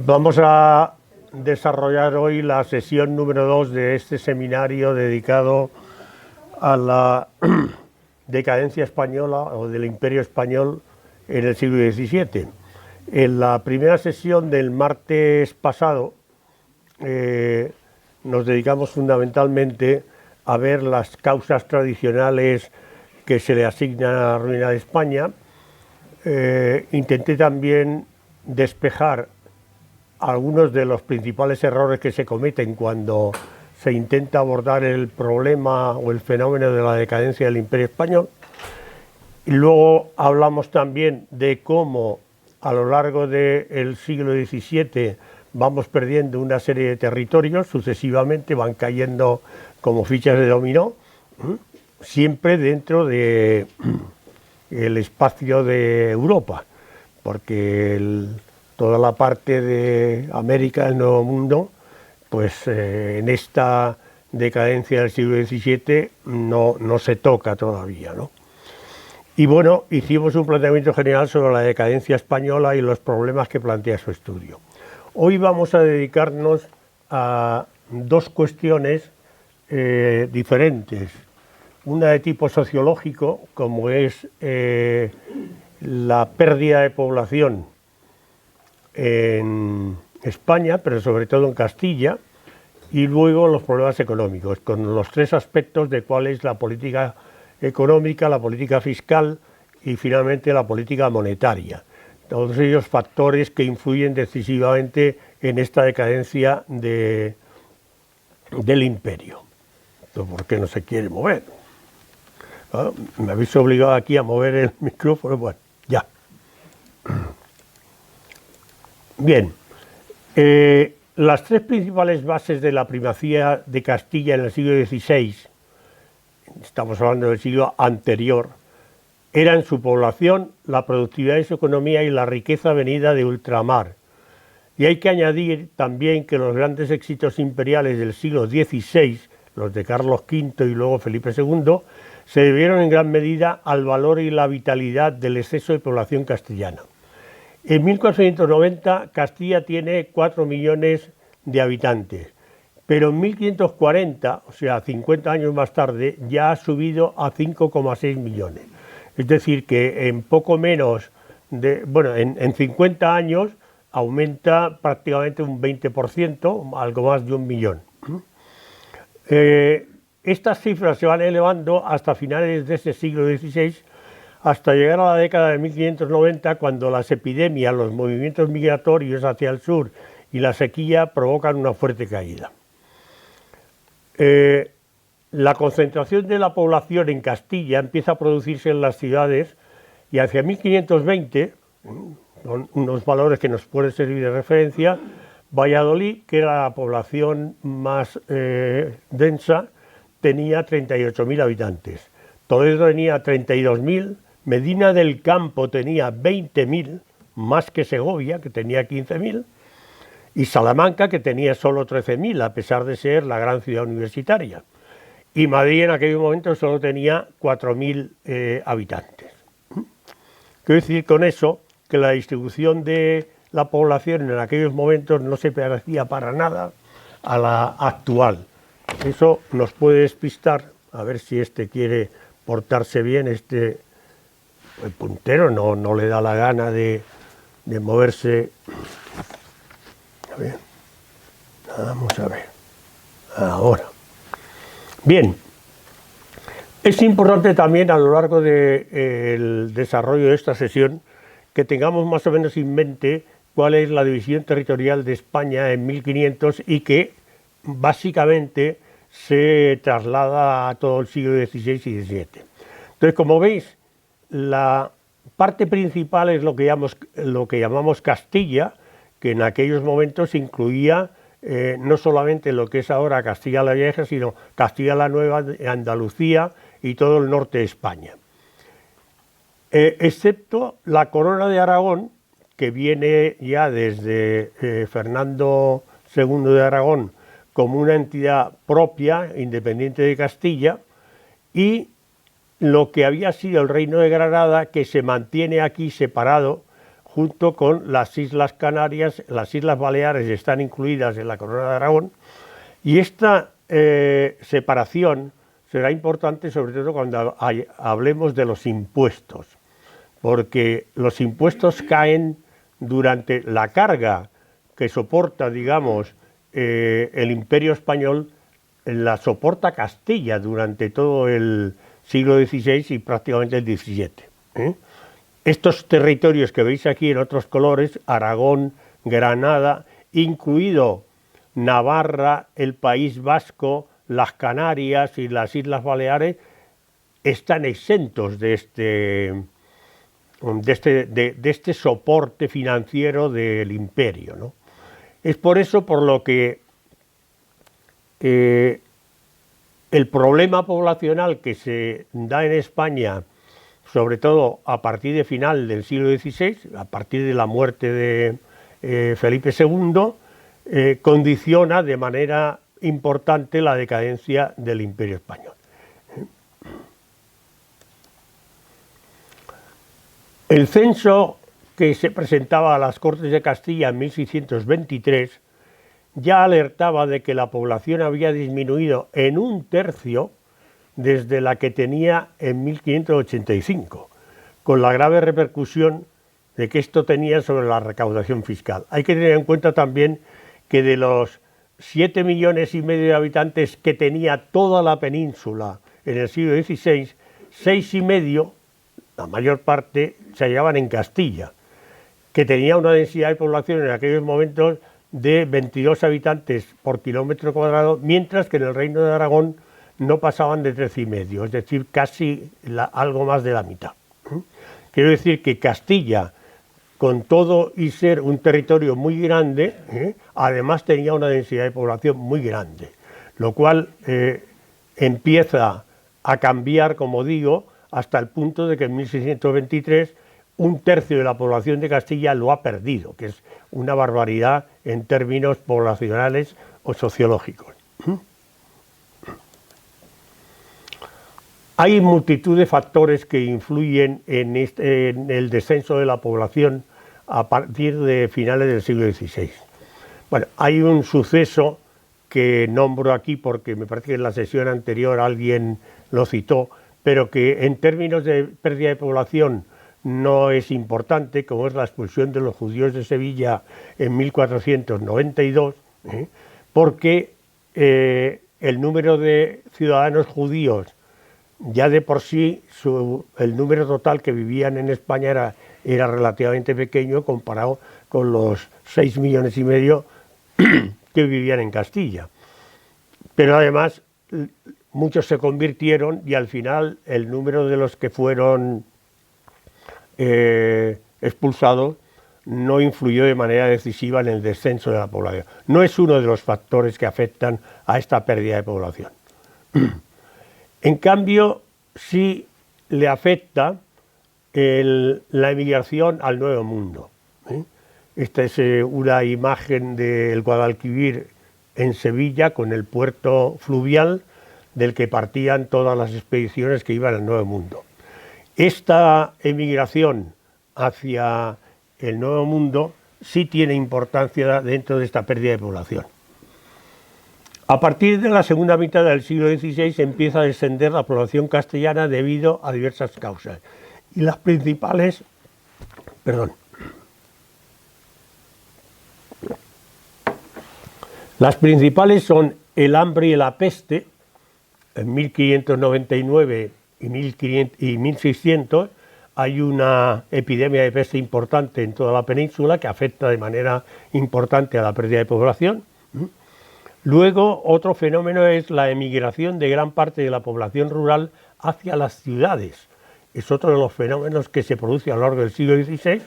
Vamos a desarrollar hoy la sesión número 2 de este seminario dedicado a la decadencia española o del Imperio Español en el siglo XVII. En la primera sesión del martes pasado nos dedicamos fundamentalmente a ver las causas tradicionales que se le asignan a la ruina de España. Intenté también despejar algunos de los principales errores que se cometen cuando se intenta abordar el problema o el fenómeno de la decadencia del Imperio Español. Y luego hablamos también de cómo a lo largo del siglo XVII vamos perdiendo una serie de territorios, sucesivamente van cayendo como fichas de dominó, siempre dentro del espacio de Europa, porque toda la parte de América, el Nuevo Mundo, pues en esta decadencia del siglo XVII no se toca todavía, ¿no? Y bueno, hicimos un planteamiento general sobre la decadencia española y los problemas que plantea su estudio. Hoy vamos a dedicarnos a dos cuestiones diferentes. Una de tipo sociológico, como es la pérdida de población en España, pero sobre todo en Castilla, y luego los problemas económicos, con los tres aspectos de cuál es la política económica, la política fiscal y finalmente la política monetaria. Todos ellos factores que influyen decisivamente en esta decadencia del imperio. ¿Por qué no se quiere mover? ¿Ah? Me habéis obligado aquí a mover el micrófono, bueno, ya. Bien, las tres principales bases de la primacía de Castilla en el siglo XVI, estamos hablando del siglo anterior, eran su población, la productividad de su economía y la riqueza venida de ultramar. Y hay que añadir también que los grandes éxitos imperiales del siglo XVI, los de Carlos V y luego Felipe II, se debieron en gran medida al valor y la vitalidad del exceso de población castellana. En 1490 Castilla tiene 4 millones de habitantes, pero en 1540, o sea, 50 años más tarde, ya ha subido a 5,6 millones. Es decir, que en poco menos de, bueno, en 50 años aumenta prácticamente un 20%, algo más de 1 millón. Estas cifras se van elevando hasta finales de ese siglo XVI, hasta llegar a la década de 1590, cuando las epidemias, los movimientos migratorios hacia el sur y la sequía provocan una fuerte caída. La concentración de la población en Castilla empieza a producirse en las ciudades y hacia 1520, con unos valores que nos pueden servir de referencia, Valladolid, que era la población más densa, tenía 38.000 habitantes, Toledo tenía 32.000, Medina del Campo tenía 20.000, más que Segovia, que tenía 15.000, y Salamanca, que tenía solo 13.000, a pesar de ser la gran ciudad universitaria. Y Madrid en aquel momento solo tenía 4.000 habitantes. Quiero decir con eso que la distribución de la población en aquellos momentos no se parecía para nada a la actual. Eso nos puede despistar, a ver si este quiere portarse bien, el puntero no le da la gana de moverse. A ver, vamos a ver, ahora. Bien, es importante también a lo largo del desarrollo de esta sesión que tengamos más o menos en mente cuál es la división territorial de España en 1500 y que básicamente se traslada a todo el siglo XVI y XVII. Entonces, como veis, la parte principal es lo que llamamos Castilla, que en aquellos momentos incluía no solamente lo que es ahora Castilla la Vieja, sino Castilla la Nueva, Andalucía y todo el norte de España. Excepto la Corona de Aragón, que viene ya desde Fernando II de Aragón como una entidad propia, independiente de Castilla, y lo que había sido el Reino de Granada, que se mantiene aquí separado junto con las Islas Canarias. Las Islas Baleares están incluidas en la Corona de Aragón, y esta separación será importante sobre todo cuando hablemos de los impuestos, porque los impuestos caen durante la carga que soporta, digamos, el Imperio Español, la soporta Castilla durante todo el siglo XVI y prácticamente el XVII. Estos territorios que veis aquí en otros colores, Aragón, Granada, incluido Navarra, el País Vasco, las Canarias y las Islas Baleares, están exentos de este soporte financiero del imperio, ¿no? Es por eso por lo que el problema poblacional que se da en España, sobre todo a partir de final del siglo XVI, a partir de la muerte de Felipe II, condiciona de manera importante la decadencia del Imperio Español. El censo que se presentaba a las Cortes de Castilla en 1623 ya alertaba de que la población había disminuido en 1/3 desde la que tenía en 1585, con la grave repercusión de que esto tenía sobre la recaudación fiscal. Hay que tener en cuenta también que de los 7,5 millones de habitantes que tenía toda la península en el siglo XVI, 6,5, la mayor parte, se hallaban en Castilla, que tenía una densidad de población en aquellos momentos de 22 habitantes por kilómetro cuadrado, mientras que en el Reino de Aragón no pasaban de 13,5, es decir, casi algo más de la mitad. Quiero decir que Castilla, con todo y ser un territorio muy grande, además tenía una densidad de población muy grande, lo cual empieza a cambiar, como digo, hasta el punto de que en 1623 1/3 de la población de Castilla lo ha perdido, que es una barbaridad en términos poblacionales o sociológicos. Hay multitud de factores que influyen en el descenso de la población a partir de finales del siglo XVI. Bueno, hay un suceso que nombro aquí porque me parece que en la sesión anterior alguien lo citó, pero que en términos de pérdida de población no es importante, como es la expulsión de los judíos de Sevilla en 1492, porque el número de ciudadanos judíos, ya de por sí, el número total que vivían en España era relativamente pequeño comparado con los 6,5 millones que vivían en Castilla. Pero además muchos se convirtieron y al final el número de los que fueron expulsados no influyó de manera decisiva en el descenso de la población. No es uno de los factores que afectan a esta pérdida de población. En cambio, sí le afecta la emigración al Nuevo Mundo. Esta es una imagen del Guadalquivir en Sevilla, con el puerto fluvial del que partían todas las expediciones que iban al Nuevo Mundo. Esta emigración hacia el Nuevo Mundo sí tiene importancia dentro de esta pérdida de población. A partir de la segunda mitad del siglo XVI empieza a descender la población castellana debido a diversas causas. Y las principales, son el hambre y la peste. En 1599 y 1600 hay una epidemia de peste importante en toda la península que afecta de manera importante a la pérdida de población. Luego, otro fenómeno es la emigración de gran parte de la población rural hacia las ciudades. Es otro de los fenómenos que se produce a lo largo del siglo XVI,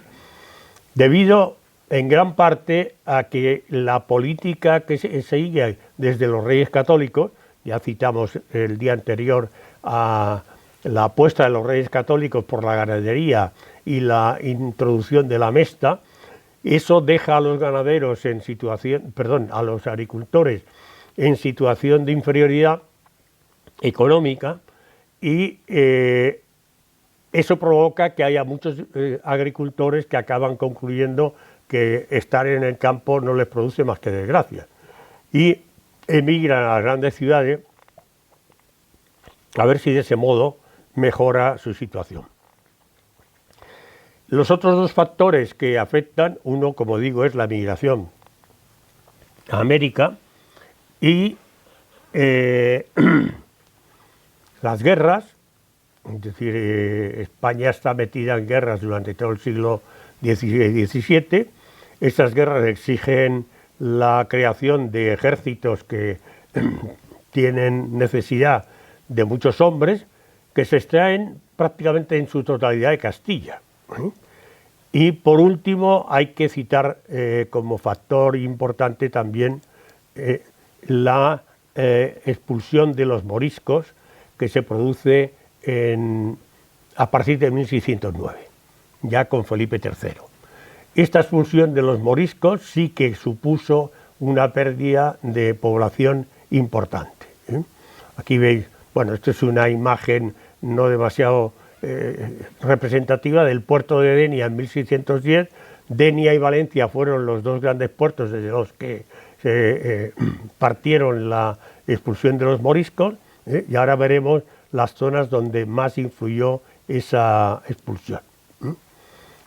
debido en gran parte a que la política que se sigue desde los Reyes Católicos, ya citamos el día anterior a la apuesta de los Reyes Católicos por la ganadería y la introducción de la mesta, eso deja a los ganaderos a los agricultores en situación de inferioridad económica y eso provoca que haya muchos agricultores que acaban concluyendo que estar en el campo no les produce más que desgracia y emigran a las grandes ciudades a ver si de ese modo mejora su situación. Los otros dos factores que afectan, uno, como digo, es la migración a América y las guerras, es decir, España está metida en guerras durante todo el siglo XVI y XVII. Estas guerras exigen la creación de ejércitos que tienen necesidad de muchos hombres que se extraen prácticamente en su totalidad de Castilla. Y por último hay que citar como factor importante también la expulsión de los moriscos que se produce a partir de 1609, ya con Felipe III. Esta expulsión de los moriscos sí que supuso una pérdida de población importante. Aquí veis, bueno, esto es una imagen no demasiado representativa del puerto de Denia en 1610. Denia y Valencia fueron los dos grandes puertos desde los que partieron la expulsión de los moriscos, y ahora veremos las zonas donde más influyó esa expulsión.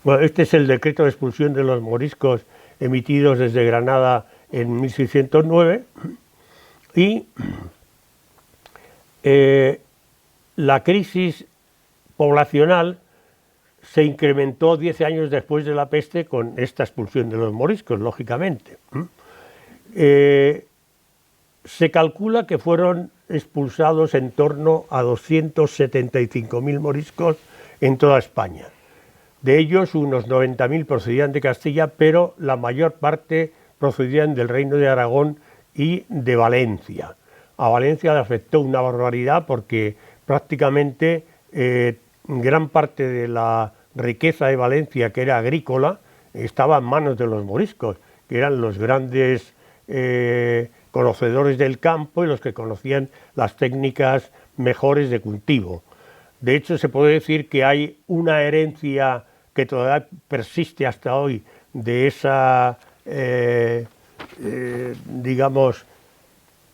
Bueno, este es el decreto de expulsión de los moriscos emitidos desde Granada en 1609 y la crisis poblacional se incrementó 10 años después de la peste con esta expulsión de los moriscos, lógicamente. Se calcula que fueron expulsados en torno a 275.000 moriscos en toda España. De ellos, unos 90.000 procedían de Castilla, pero la mayor parte procedían del Reino de Aragón y de Valencia. A Valencia le afectó una barbaridad porque prácticamente gran parte de la riqueza de Valencia, que era agrícola, estaba en manos de los moriscos, que eran los grandes conocedores del campo y los que conocían las técnicas mejores de cultivo. De hecho, se puede decir que hay una herencia que todavía persiste hasta hoy de esa, digamos,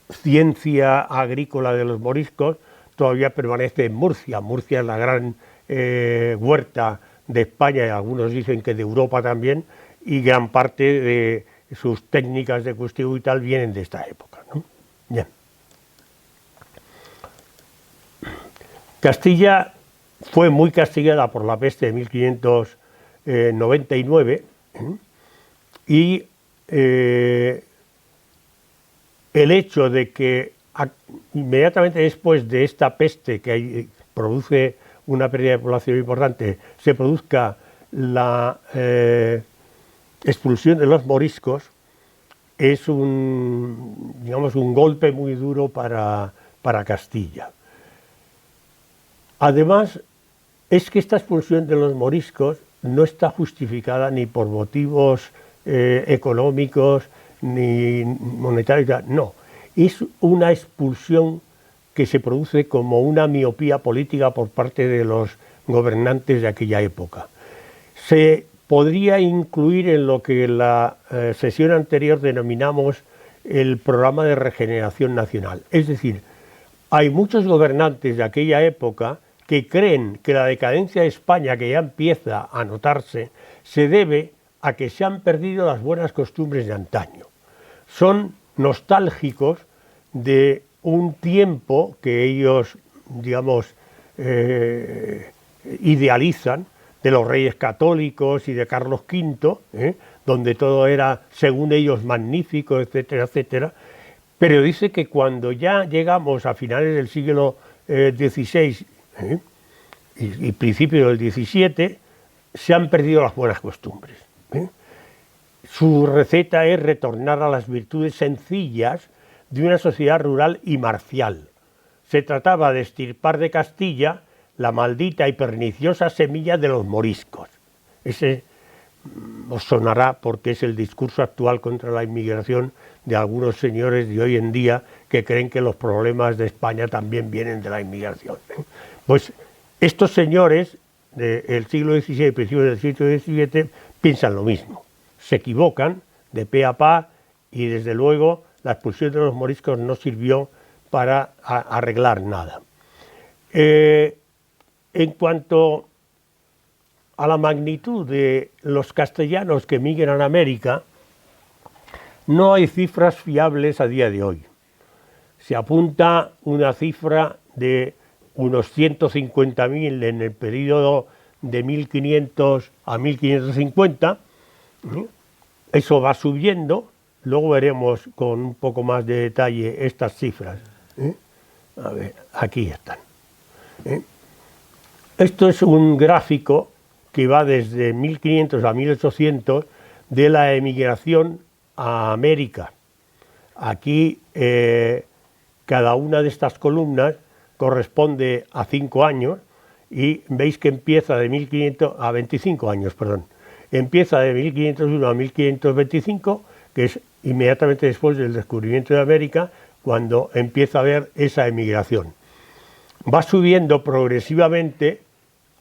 ciencia agrícola de los moriscos, todavía permanece en Murcia. Murcia es la gran huerta de España y algunos dicen que de Europa también, y gran parte de sus técnicas de cultivo y tal vienen de esta época, ¿no? Bien. Castilla fue muy castigada por la peste de 1599 y el hecho de que inmediatamente después de esta peste que produce una pérdida de población importante, se produzca la expulsión de los moriscos, es digamos, un golpe muy duro para Castilla. Además, es que esta expulsión de los moriscos no está justificada ni por motivos económicos ni monetarios, no. Es una expulsión que se produce como una miopía política por parte de los gobernantes de aquella época. Se podría incluir en lo que en la sesión anterior denominamos el programa de regeneración nacional. Es decir, hay muchos gobernantes de aquella época que creen que la decadencia de España, que ya empieza a notarse, se debe a que se han perdido las buenas costumbres de antaño. Son nostálgicos de un tiempo que ellos, digamos, idealizan, de los reyes católicos y de Carlos V, donde todo era, según ellos, magnífico, etcétera, etcétera. Pero dice que cuando ya llegamos a finales del siglo XVI y principios del XVII, se han perdido las buenas costumbres. Su receta es retornar a las virtudes sencillas de una sociedad rural y marcial. Se trataba de extirpar de Castilla la maldita y perniciosa semilla de los moriscos. Ese os sonará porque es el discurso actual contra la inmigración de algunos señores de hoy en día que creen que los problemas de España también vienen de la inmigración. Pues estos señores del siglo XVI y principios del siglo XVII piensan lo mismo. Se equivocan de pe a pa y desde luego la expulsión de los moriscos no sirvió para arreglar nada. En cuanto a la magnitud de los castellanos que migran a América, no hay cifras fiables a día de hoy. Se apunta una cifra de unos 150.000 en el periodo de 1500 a 1550. Eso va subiendo, luego veremos con un poco más de detalle estas cifras. A ver, aquí están. Esto es un gráfico que va desde 1500 a 1800 de la emigración a América. Aquí cada una de estas columnas corresponde a 5 años y veis que empieza de 1500 a 25 años, perdón. Empieza de 1501 a 1525, que es inmediatamente después del descubrimiento de América, cuando empieza a haber esa emigración. Va subiendo progresivamente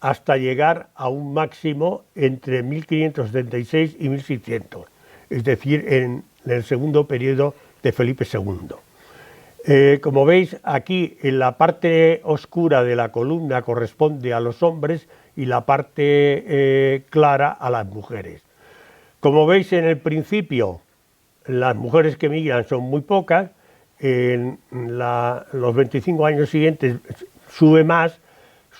hasta llegar a un máximo entre 1576 y 1600, es decir, en el segundo periodo de Felipe II. Como veis, aquí en la parte oscura de la columna corresponde a los hombres y la parte clara a las mujeres. Como veis, en el principio las mujeres que migran son muy pocas, en los 25 años siguientes sube más,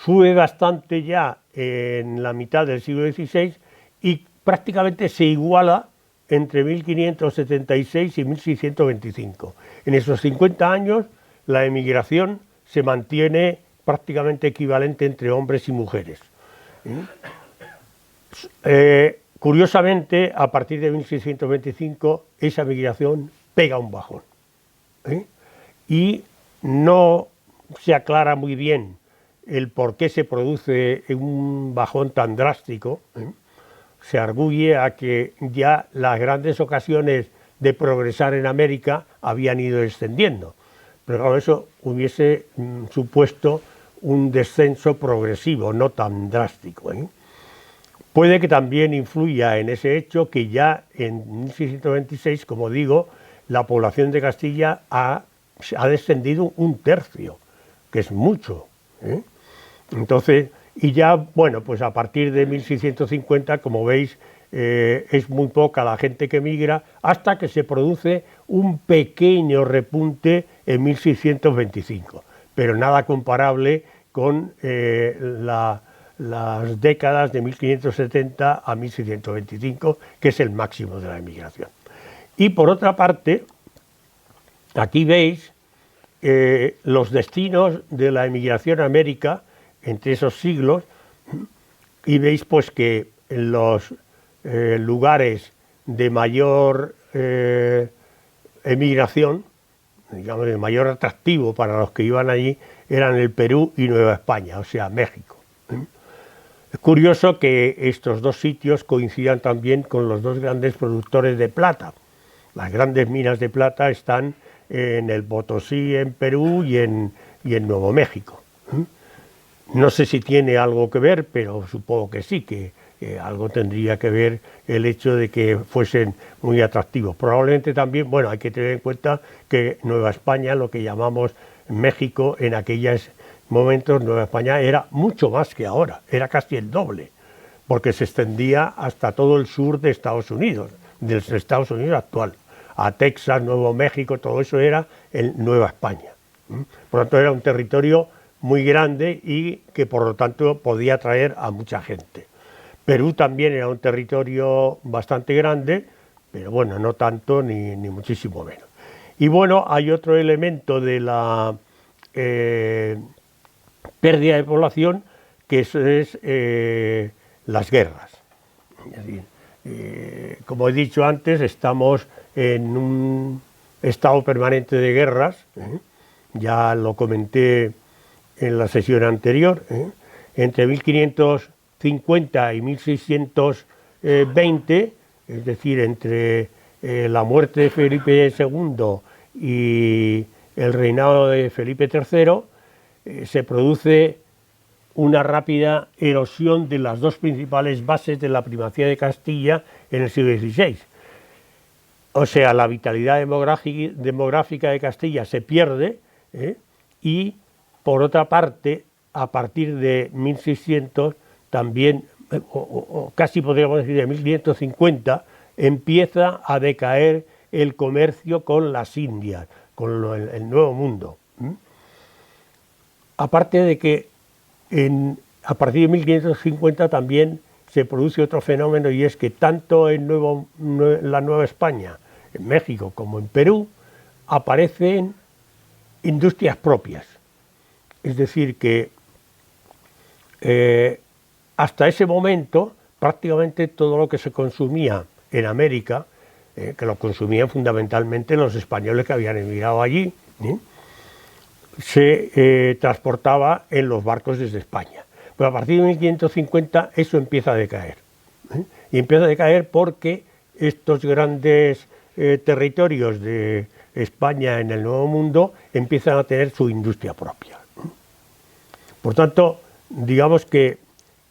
sube bastante ya en la mitad del siglo XVI y prácticamente se iguala entre 1576 y 1625. En esos 50 años la emigración se mantiene prácticamente equivalente entre hombres y mujeres. Curiosamente, a partir de 1625 esa migración pega un bajón. Y no se aclara muy bien el por qué se produce un bajón tan drástico. Se arguye a que ya las grandes ocasiones de progresar en América habían ido descendiendo, pero claro, eso hubiese supuesto un descenso progresivo, no tan drástico. Puede que también influya en ese hecho que ya en 1626, como digo, la población de Castilla ha descendido un tercio, que es mucho. Entonces, y ya, bueno, pues a partir de 1650, como veis, es muy poca la gente que migra, hasta que se produce un pequeño repunte en 1625, pero nada comparable con las décadas de 1570 a 1625, que es el máximo de la emigración. Y por otra parte, aquí veis los destinos de la emigración a América entre esos siglos, y veis pues que en los lugares de mayor emigración, digamos de mayor atractivo para los que iban allí, eran el Perú y Nueva España, o sea, México. Es curioso que estos dos sitios coincidan también con los dos grandes productores de plata. Las grandes minas de plata están en el Potosí, en Perú y en Nuevo México. No sé si tiene algo que ver, pero supongo que sí, que algo tendría que ver el hecho de que fuesen muy atractivos. Probablemente también, bueno, hay que tener en cuenta que Nueva España, lo que llamamos México, en aquellos momentos Nueva España era mucho más que ahora, era casi el doble, porque se extendía hasta todo el sur de Estados Unidos, del Estados Unidos actual, a Texas, Nuevo México, todo eso era en Nueva España. Por lo tanto, era un territorio muy grande y que por lo tanto podía atraer a mucha gente. Perú también era un territorio bastante grande, pero bueno, no tanto ni muchísimo menos. Y bueno, hay otro elemento de la pérdida de población, que eso es las guerras. Es decir, como he dicho antes, estamos en un estado permanente de guerras, ya lo comenté en la sesión anterior, entre 1550 y 1620, es decir, entre la muerte de Felipe II y el reinado de Felipe III, se produce una rápida erosión de las dos principales bases de la primacía de Castilla en el siglo XVI. O sea, la vitalidad demográfica de Castilla se pierde, y, por otra parte, a partir de 1600, también, o casi podríamos decir de 1550, empieza a decaer el comercio con las Indias, con el Nuevo Mundo. Aparte de que a partir de 1550 también se produce otro fenómeno, y es que tanto en la Nueva España, en México como en Perú, aparecen industrias propias. Es decir, que hasta ese momento prácticamente todo lo que se consumía en América, que lo consumían fundamentalmente los españoles que habían emigrado allí, se transportaba en los barcos desde España. Pero a partir de 1550 eso empieza a decaer. Y empieza a decaer porque estos grandes territorios de España en el Nuevo Mundo empiezan a tener su industria propia. Por tanto, digamos que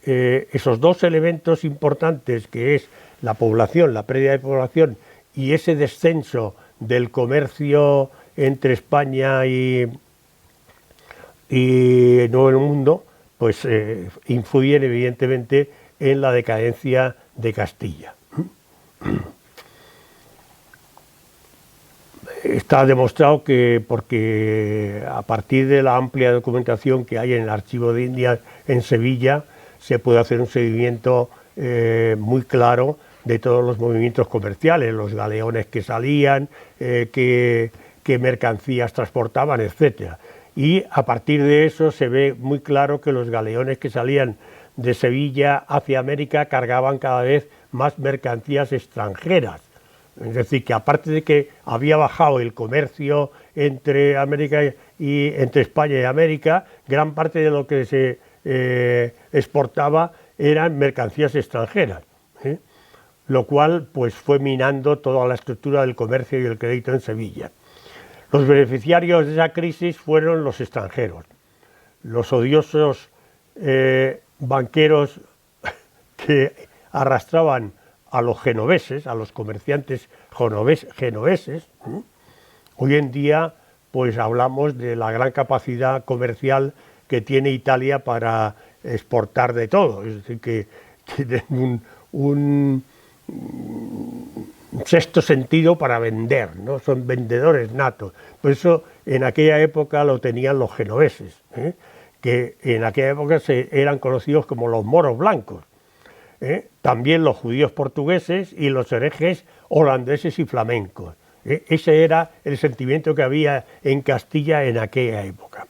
esos dos elementos importantes, que es la población, la pérdida de población, y ese descenso del comercio entre España y el Nuevo Mundo, pues influyen evidentemente en la decadencia de Castilla. Está demostrado que, porque a partir de la amplia documentación que hay en el Archivo de Indias en Sevilla, se puede hacer un seguimiento muy claro de todos los movimientos comerciales, los galeones que salían, qué mercancías transportaban, etcétera. Y a partir de eso se ve muy claro que los galeones que salían de Sevilla hacia América cargaban cada vez más mercancías extranjeras. Es decir, que aparte de que había bajado el comercio entre España y América, gran parte de lo que se exportaba eran mercancías extranjeras, lo cual pues fue minando toda la estructura del comercio y el crédito en Sevilla. Los beneficiarios de esa crisis fueron los extranjeros, los odiosos banqueros que arrastraban a los genoveses, a los comerciantes genoveses. Hoy en día pues hablamos de la gran capacidad comercial que tiene Italia para exportar de todo, es decir, que tienen un sexto sentido para vender, ¿no? Son vendedores natos. Por eso en aquella época lo tenían los genoveses, que en aquella época eran conocidos como los moros blancos. También los judíos portugueses y los herejes holandeses y flamencos. Ese era el sentimiento que había en Castilla en aquella época.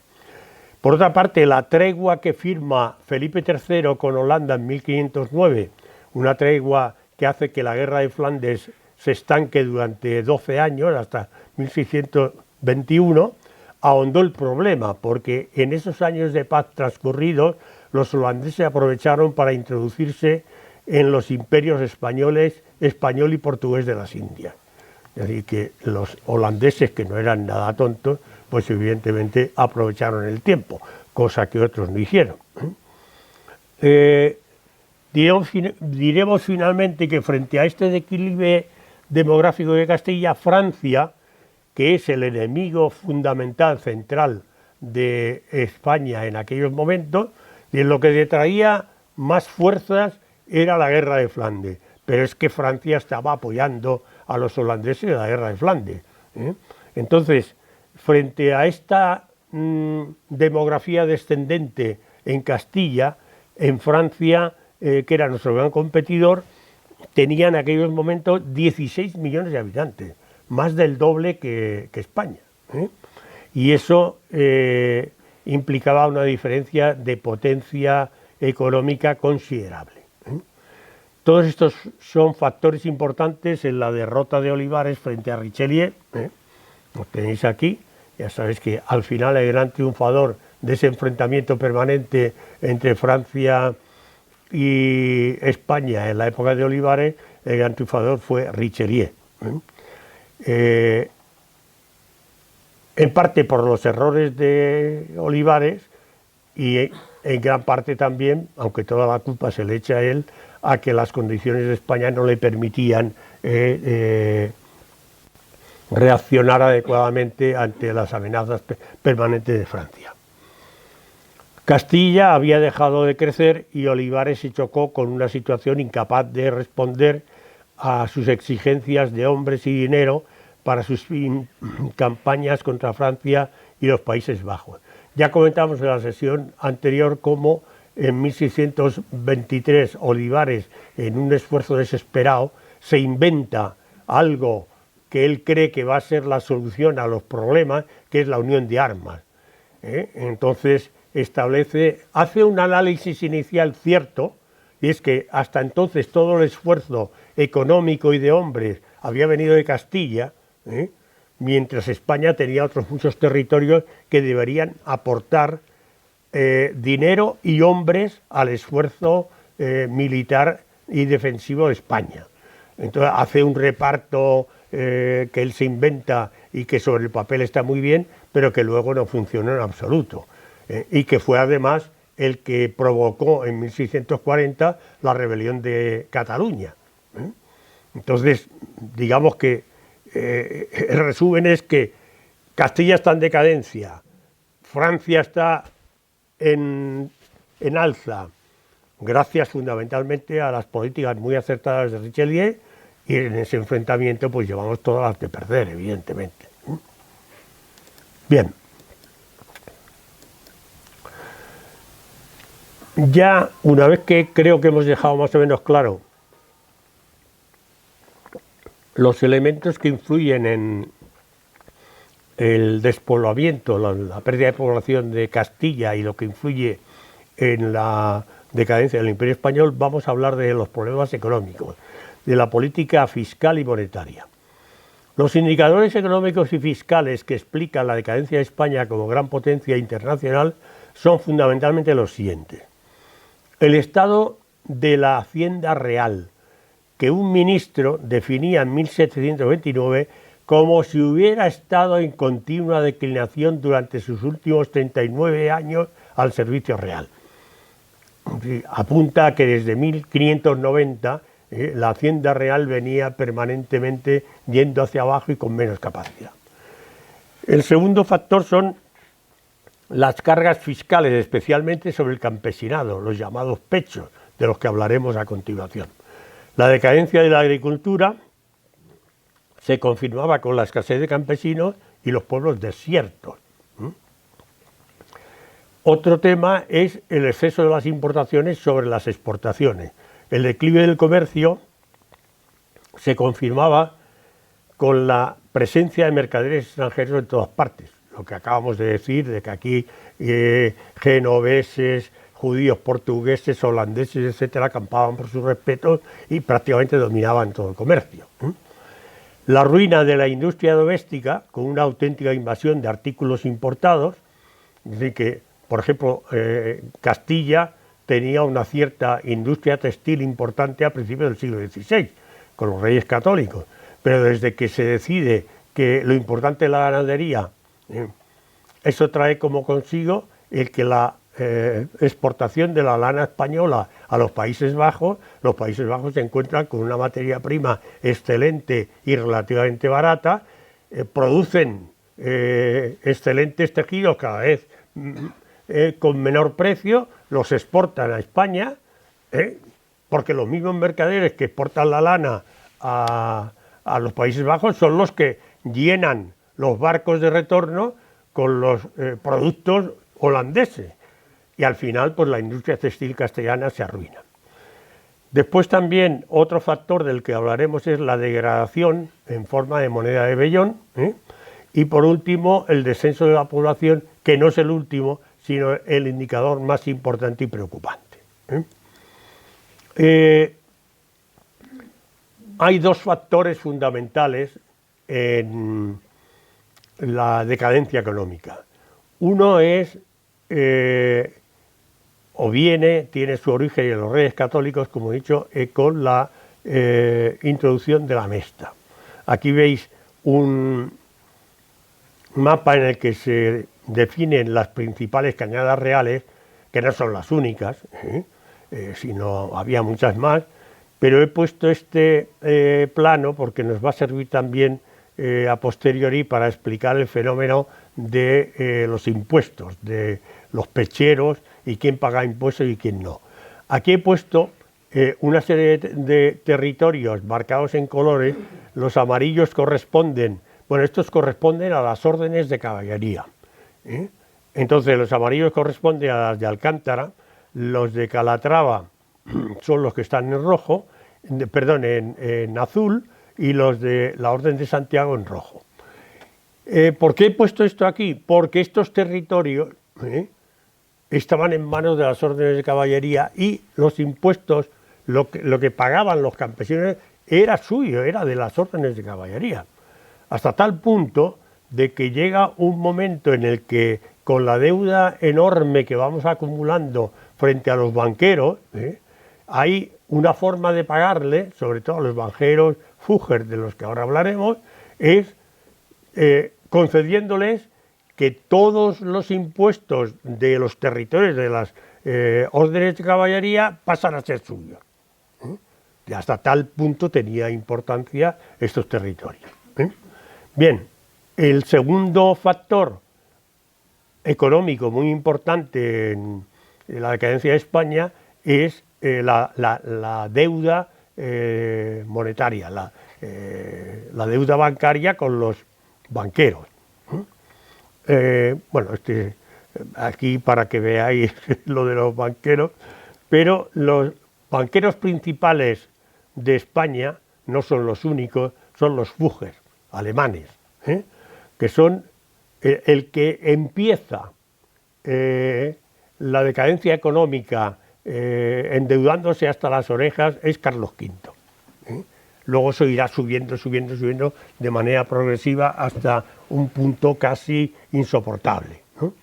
Por otra parte, la tregua que firma Felipe III con Holanda en 1509, una tregua que hace que la guerra de Flandes se estanque durante 12 años, hasta 1621, ahondó el problema, porque en esos años de paz transcurridos, los holandeses aprovecharon para introducirse en los imperios español y portugués de las Indias. Es decir, que los holandeses, que no eran nada tontos, pues evidentemente aprovecharon el tiempo, cosa que otros no hicieron. Diremos finalmente que frente a este declive demográfico de Castilla, Francia, que es el enemigo fundamental, central de España en aquellos momentos, y lo que le traía más fuerzas era la guerra de Flandes, pero es que Francia estaba apoyando a los holandeses en la guerra de Flandes. Entonces, frente a esta demografía descendente en Castilla, en Francia, que era nuestro gran competidor, tenía en aquellos momentos 16 millones de habitantes, más del doble que España. Y eso implicaba una diferencia de potencia económica considerable. Todos estos son factores importantes en la derrota de Olivares frente a Richelieu. Lo tenéis aquí, ya sabéis que al final el gran triunfador de ese enfrentamiento permanente entre Francia y España en la época de Olivares, el gran triunfador fue Richelieu. En parte por los errores de Olivares y en gran parte también, aunque toda la culpa se le echa a él, a que las condiciones de España no le permitían reaccionar adecuadamente ante las amenazas permanentes de Francia. Castilla había dejado de crecer y Olivares se chocó con una situación incapaz de responder a sus exigencias de hombres y dinero para sus campañas contra Francia y los Países Bajos. Ya comentamos en la sesión anterior cómo en 1623 Olivares, en un esfuerzo desesperado, se inventa algo que él cree que va a ser la solución a los problemas, que es la unión de armas. Entonces hace un análisis inicial cierto, y es que hasta entonces todo el esfuerzo económico y de hombres había venido de Castilla, mientras España tenía otros muchos territorios que deberían aportar dinero y hombres al esfuerzo militar y defensivo de España. Entonces hace un reparto que él se inventa y que sobre el papel está muy bien, pero que luego no funcionó en absoluto. Y que fue además el que provocó en 1640 la rebelión de Cataluña. Entonces, digamos que el resumen es que Castilla está en decadencia, Francia está en alza, gracias fundamentalmente a las políticas muy acertadas de Richelieu, y en ese enfrentamiento pues llevamos todas las de perder, evidentemente. Bien. Ya una vez que creo que hemos dejado más o menos claro los elementos que influyen en el despoblamiento, la pérdida de población de Castilla y lo que influye en la decadencia del Imperio Español, vamos a hablar de los problemas económicos, de la política fiscal y monetaria. Los indicadores económicos y fiscales que explican la decadencia de España como gran potencia internacional son fundamentalmente los siguientes. El estado de la Hacienda Real, que un ministro definía en 1729 como si hubiera estado en continua declinación durante sus últimos 39 años al servicio real. Apunta a que desde 1590 la Hacienda Real venía permanentemente yendo hacia abajo y con menos capacidad. El segundo factor son las cargas fiscales, especialmente sobre el campesinado, los llamados pechos, de los que hablaremos a continuación. La decadencia de la agricultura se confirmaba con la escasez de campesinos y los pueblos desiertos. Otro tema es el exceso de las importaciones sobre las exportaciones. El declive del comercio se confirmaba con la presencia de mercaderes extranjeros en todas partes. Lo que acabamos de decir, de que aquí genoveses, judíos, portugueses, holandeses, etcétera, acampaban por sus respetos y prácticamente dominaban todo el comercio. La ruina de la industria doméstica, con una auténtica invasión de artículos importados, es decir, que, por ejemplo, Castilla tenía una cierta industria textil importante a principios del siglo XVI, con los reyes católicos, pero desde que se decide que lo importante es la ganadería, eso trae como consigo el que la exportación de la lana española a los Países Bajos se encuentran con una materia prima excelente y relativamente barata, producen excelentes tejidos cada vez con menor precio, los exportan a España, porque los mismos mercaderes que exportan la lana a los Países Bajos son los que llenan los barcos de retorno con los productos holandeses, y al final pues la industria textil castellana se arruina. Después también otro factor del que hablaremos es la degradación en forma de moneda de vellón, y por último el descenso de la población, que no es el último, sino el indicador más importante y preocupante. Hay dos factores fundamentales en la decadencia económica. Uno es, tiene su origen en los reyes católicos, como he dicho, con la introducción de la mesta. Aquí veis un mapa en el que se definen las principales cañadas reales, que no son las únicas, sino había muchas más, pero he puesto este plano porque nos va a servir también a posteriori para explicar el fenómeno de los impuestos, de los pecheros y quién paga impuestos y quién no. Aquí he puesto una serie de territorios marcados en colores. Los amarillos corresponden, bueno, estos corresponden a las órdenes de caballería. Entonces los amarillos corresponden a las de Alcántara, los de Calatrava son los que están en rojo, perdón, en azul, y los de la Orden de Santiago en rojo. ¿Por qué he puesto esto aquí? Porque estos territorios estaban en manos de las órdenes de caballería y los impuestos, lo que pagaban los campesinos era suyo, era de las órdenes de caballería. Hasta tal punto de que llega un momento en el que con la deuda enorme que vamos acumulando frente a los banqueros, hay una forma de pagarle, sobre todo a los banqueros Fugger, de los que ahora hablaremos, es concediéndoles que todos los impuestos de los territorios de las órdenes de caballería pasan a ser suyos. Y hasta tal punto tenía importancia estos territorios. Bien, el segundo factor económico muy importante en la decadencia de España es la deuda monetaria, la deuda bancaria con los banqueros. Bueno, aquí para que veáis lo de los banqueros, pero los banqueros principales de España no son los únicos, son los Fugger, alemanes, que son el que empieza la decadencia económica endeudándose hasta las orejas es Carlos V. Luego eso irá subiendo de manera progresiva hasta un punto casi insoportable, ¿no?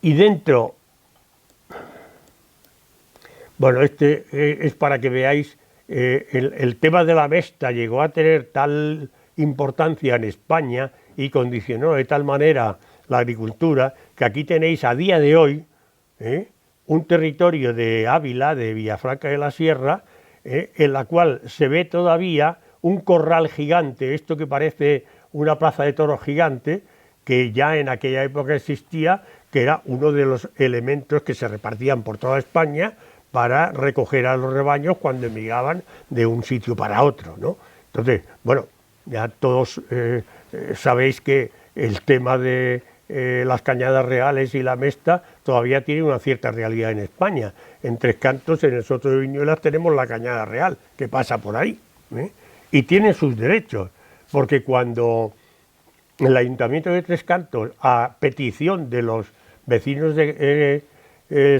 Y dentro, bueno, es para que veáis, el tema de la Vesta llegó a tener tal importancia en España y condicionó de tal manera la agricultura que aquí tenéis a día de hoy un territorio de Ávila, de Villafranca de la Sierra, en la cual se ve todavía un corral gigante, esto que parece una plaza de toros gigante, que ya en aquella época existía, que era uno de los elementos que se repartían por toda España para recoger a los rebaños cuando emigraban de un sitio para otro, ¿no? Entonces, bueno, ya todos sabéis que el tema de las cañadas reales y la mesta todavía tiene una cierta realidad en España. En Tres Cantos, en el Soto de Viñuelas, tenemos la cañada real, que pasa por ahí, y tiene sus derechos, porque cuando el Ayuntamiento de Tres Cantos, a petición de los vecinos de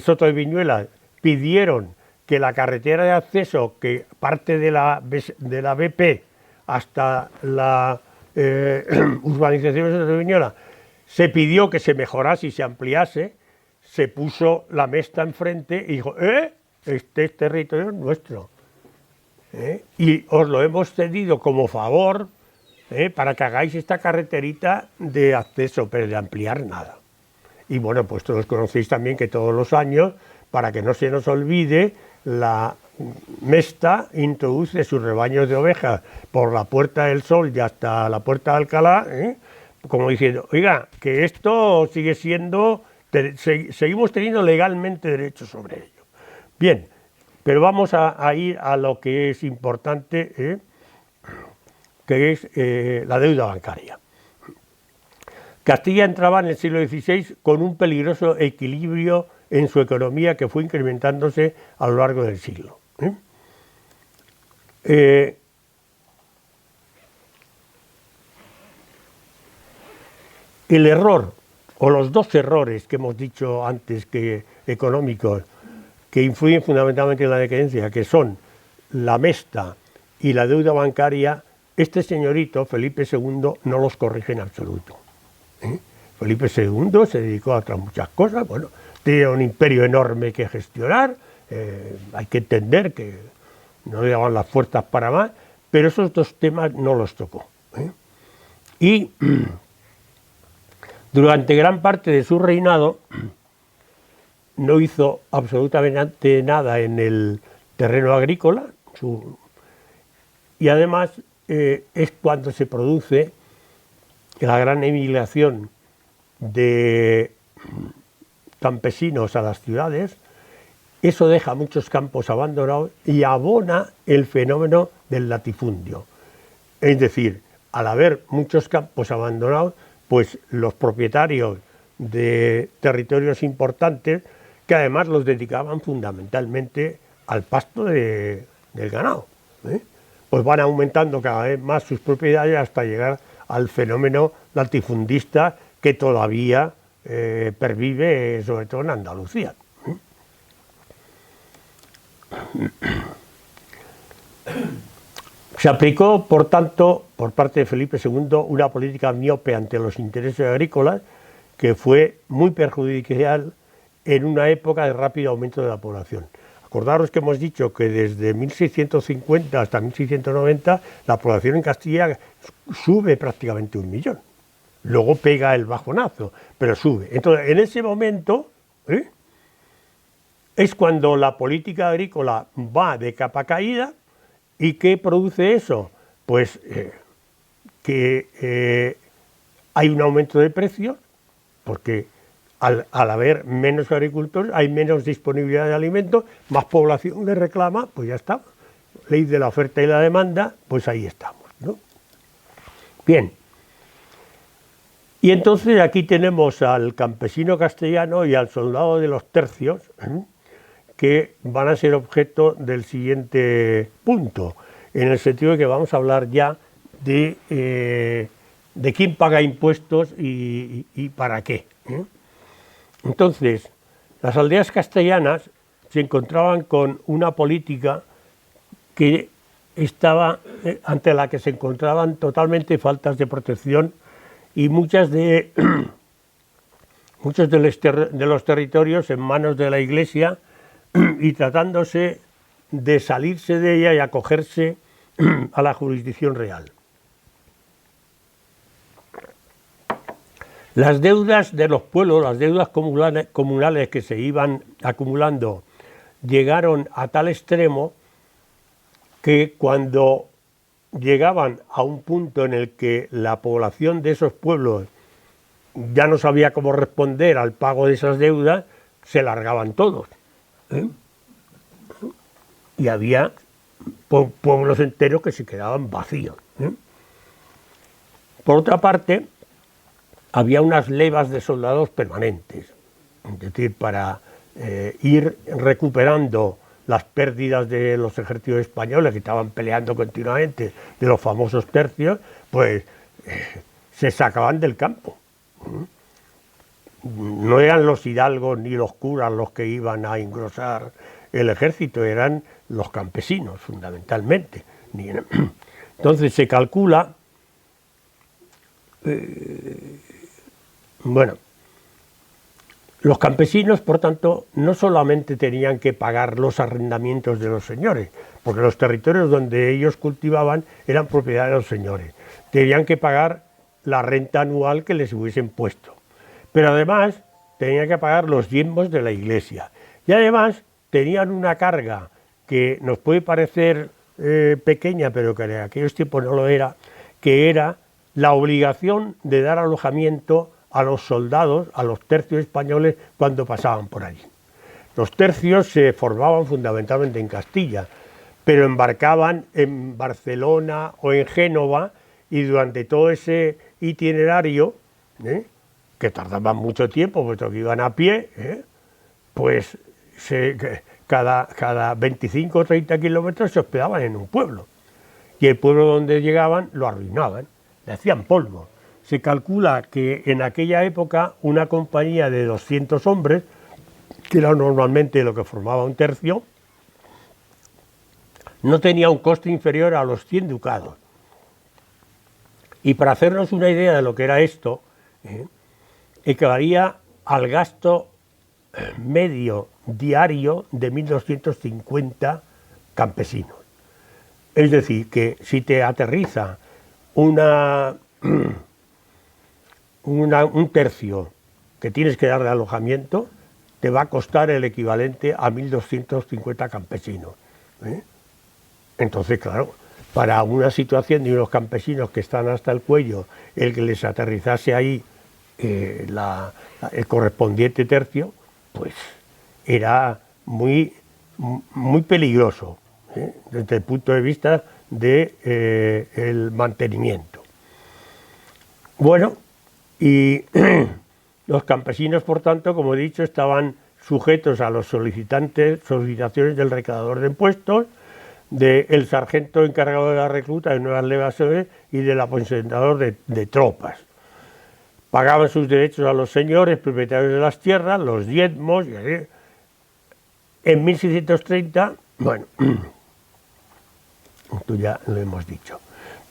Soto de Viñuelas, pidieron que la carretera de acceso que parte de la BP hasta la urbanización de Soto de Viñuelas se pidió que se mejorase y se ampliase, se puso la Mesta enfrente y dijo, este territorio es nuestro, y os lo hemos cedido como favor para que hagáis esta carreterita de acceso, pero de ampliar nada. Y bueno, pues todos conocéis también que todos los años, para que no se nos olvide, la Mesta introduce sus rebaños de ovejas por la Puerta del Sol y hasta la Puerta de Alcalá, como diciendo, oiga, que esto sigue siendo, seguimos teniendo legalmente derechos sobre ello. Bien, pero vamos a ir a lo que es importante, que es la deuda bancaria. Castilla entraba en el siglo XVI con un peligroso equilibrio en su economía que fue incrementándose a lo largo del siglo. El error, o los dos errores que hemos dicho antes que económicos, que influyen fundamentalmente en la decadencia, que son la Mesta y la deuda bancaria, este señorito, Felipe II, no los corrige en absoluto. Felipe II se dedicó a otras muchas cosas, bueno, tenía un imperio enorme que gestionar, hay que entender que no le daban las fuerzas para más, pero esos dos temas no los tocó. Y Durante gran parte de su reinado no hizo absolutamente nada en el terreno agrícola, y además es cuando se produce la gran emigración de campesinos a las ciudades. Eso deja muchos campos abandonados y abona el fenómeno del latifundio. Es decir, al haber muchos campos abandonados, pues los propietarios de territorios importantes, que además los dedicaban fundamentalmente al pasto del ganado, pues van aumentando cada vez más sus propiedades hasta llegar al fenómeno latifundista que todavía pervive, sobre todo en Andalucía. Se aplicó, por tanto, por parte de Felipe II, una política miope ante los intereses agrícolas que fue muy perjudicial en una época de rápido aumento de la población. Acordaros que hemos dicho que desde 1650 hasta 1690 la población en Castilla sube prácticamente 1 millón. Luego pega el bajonazo, pero sube. Entonces, en ese momento es cuando la política agrícola va de capa caída. ¿Y qué produce eso? Pues que hay un aumento de precios, porque al haber menos agricultores hay menos disponibilidad de alimentos, más población le reclama, pues ya está. Ley de la oferta y la demanda, pues ahí estamos, ¿no? Bien. Y entonces aquí tenemos al campesino castellano y al soldado de los tercios, que van a ser objeto del siguiente punto, en el sentido de que vamos a hablar ya de quién paga impuestos y para qué. Entonces, las aldeas castellanas se encontraban con una política que estaba, ante la que se encontraban totalmente faltas de protección y muchos de los territorios en manos de la Iglesia, y tratándose de salirse de ella y acogerse a la jurisdicción real. Las deudas de los pueblos, las deudas comunales que se iban acumulando, llegaron a tal extremo que cuando llegaban a un punto en el que la población de esos pueblos ya no sabía cómo responder al pago de esas deudas, se largaban todos. Y había pueblos enteros que se quedaban vacíos. Por otra parte, había unas levas de soldados permanentes, es decir, para ir recuperando las pérdidas de los ejércitos españoles que estaban peleando continuamente, de los famosos tercios, pues se sacaban del campo. No eran los hidalgos ni los curas los que iban a engrosar el ejército, eran los campesinos fundamentalmente. Entonces se calcula, los campesinos, por tanto, no solamente tenían que pagar los arrendamientos de los señores, porque los territorios donde ellos cultivaban eran propiedad de los señores, tenían que pagar la renta anual que les hubiesen puesto. Pero además tenían que pagar los diezmos de la Iglesia. Y además tenían una carga que nos puede parecer pequeña, pero que en aquellos tiempos no lo era, que era la obligación de dar alojamiento a los soldados, a los tercios españoles, cuando pasaban por allí. Los tercios se formaban fundamentalmente en Castilla, pero embarcaban en Barcelona o en Génova, y durante todo ese itinerario, que tardaban mucho tiempo, puesto que iban a pie, pues cada 25 o 30 kilómetros se hospedaban en un pueblo. Y el pueblo donde llegaban lo arruinaban, le hacían polvo. Se calcula que en aquella época una compañía de 200 hombres, que era normalmente lo que formaba un tercio, no tenía un coste inferior a los 100 ducados. Y para hacernos una idea de lo que era esto, equivaldría al gasto medio diario de 1.250 campesinos. Es decir, que si te aterriza una un tercio que tienes que dar de alojamiento te va a costar el equivalente a 1.250 campesinos. Entonces, claro, para una situación de unos campesinos que están hasta el cuello, el que les aterrizase ahí el correspondiente tercio, pues era muy peligroso, desde el punto de vista del mantenimiento. Bueno, y los campesinos, por tanto, como he dicho, estaban sujetos a las solicitaciones del recaudador de impuestos, del sargento encargado de la recluta de nuevas levas y del aposenador de tropas. Pagaban sus derechos a los señores propietarios de las tierras, los diezmos. En 1630, bueno, esto ya lo hemos dicho.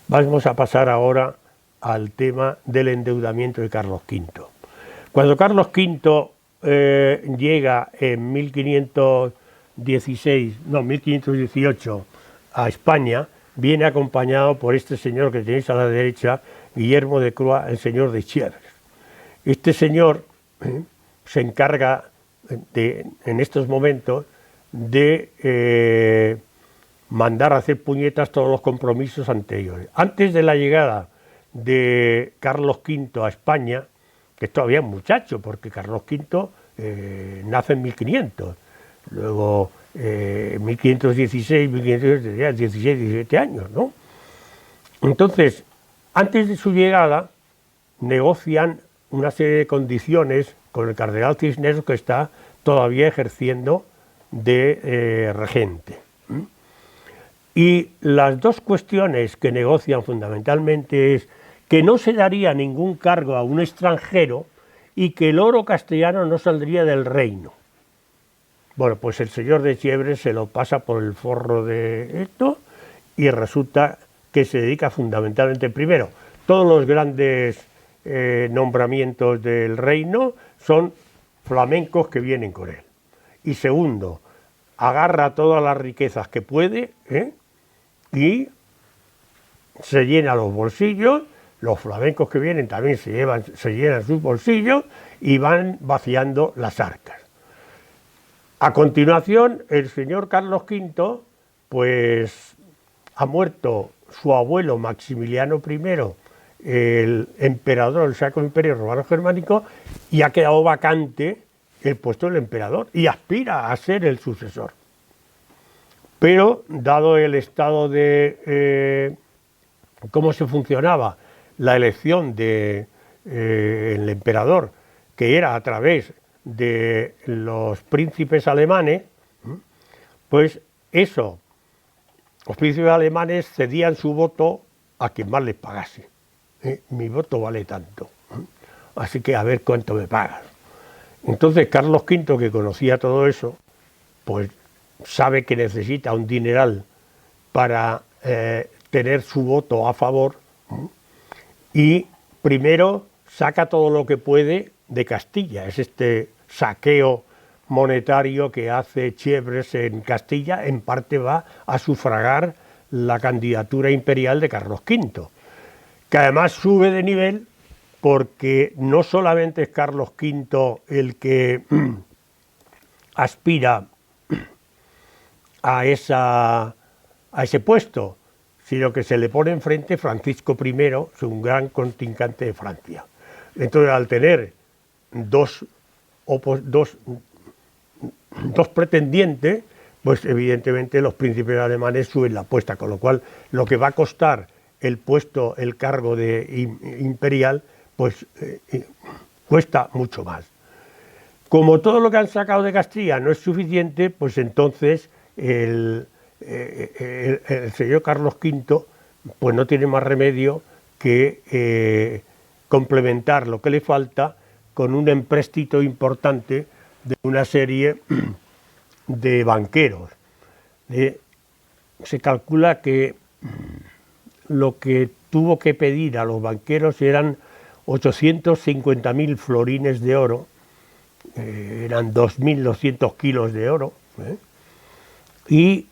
Vamos a pasar ahora al tema del endeudamiento de Carlos V. Cuando Carlos V llega en 1518 a España, viene acompañado por este señor que tenéis a la derecha, Guillermo de Croix, el señor de Chievres. Este señor se encarga en estos momentos de mandar a hacer puñetas todos los compromisos anteriores. Antes de la llegada de Carlos V a España, que es todavía un muchacho, porque Carlos V nace en 1500, luego 1516, 1516, 16, 17 años, ¿no? Entonces, antes de su llegada, negocian una serie de condiciones con el cardenal Cisneros, que está todavía ejerciendo de regente. Y las dos cuestiones que negocian fundamentalmente es que no se daría ningún cargo a un extranjero y que el oro castellano no saldría del reino. Bueno, pues el señor de Chievres se lo pasa por el forro de esto y resulta que se dedica fundamentalmente, primero, todos los grandes nombramientos del reino son flamencos que vienen con él. Y segundo, agarra todas las riquezas que puede y se llena los bolsillos. Los flamencos que vienen también se llenan sus bolsillos y van vaciando las arcas. A continuación, el señor Carlos V, pues ha muerto su abuelo Maximiliano I, el emperador del Sacro Imperio Romano Germánico, y ha quedado vacante el puesto del emperador y aspira a ser el sucesor. Pero, dado el estado de cómo se funcionaba la elección del emperador, que era a través de los príncipes alemanes, pues eso, los príncipes alemanes cedían su voto a quien más les pagase. Mi voto vale tanto, así que a ver cuánto me pagas. Entonces Carlos V, que conocía todo eso, pues sabe que necesita un dineral para tener su voto a favor, y primero saca todo lo que puede de Castilla. Es este saqueo monetario que hace Chievres en Castilla, en parte va a sufragar la candidatura imperial de Carlos V, que además sube de nivel porque no solamente es Carlos V el que aspira a ese puesto, sino que se le pone enfrente Francisco I, un gran contrincante de Francia. Entonces, al tener dos pretendientes, pues evidentemente los príncipes alemanes suben la apuesta, con lo cual lo que va a costar el puesto, el cargo de imperial, pues cuesta mucho más. Como todo lo que han sacado de Castilla no es suficiente, pues entonces el señor Carlos V pues no tiene más remedio que complementar lo que le falta con un empréstito importante de una serie de banqueros. Se calcula que lo que tuvo que pedir a los banqueros eran 850.000 florines de oro, eran 2.200 kilos de oro, y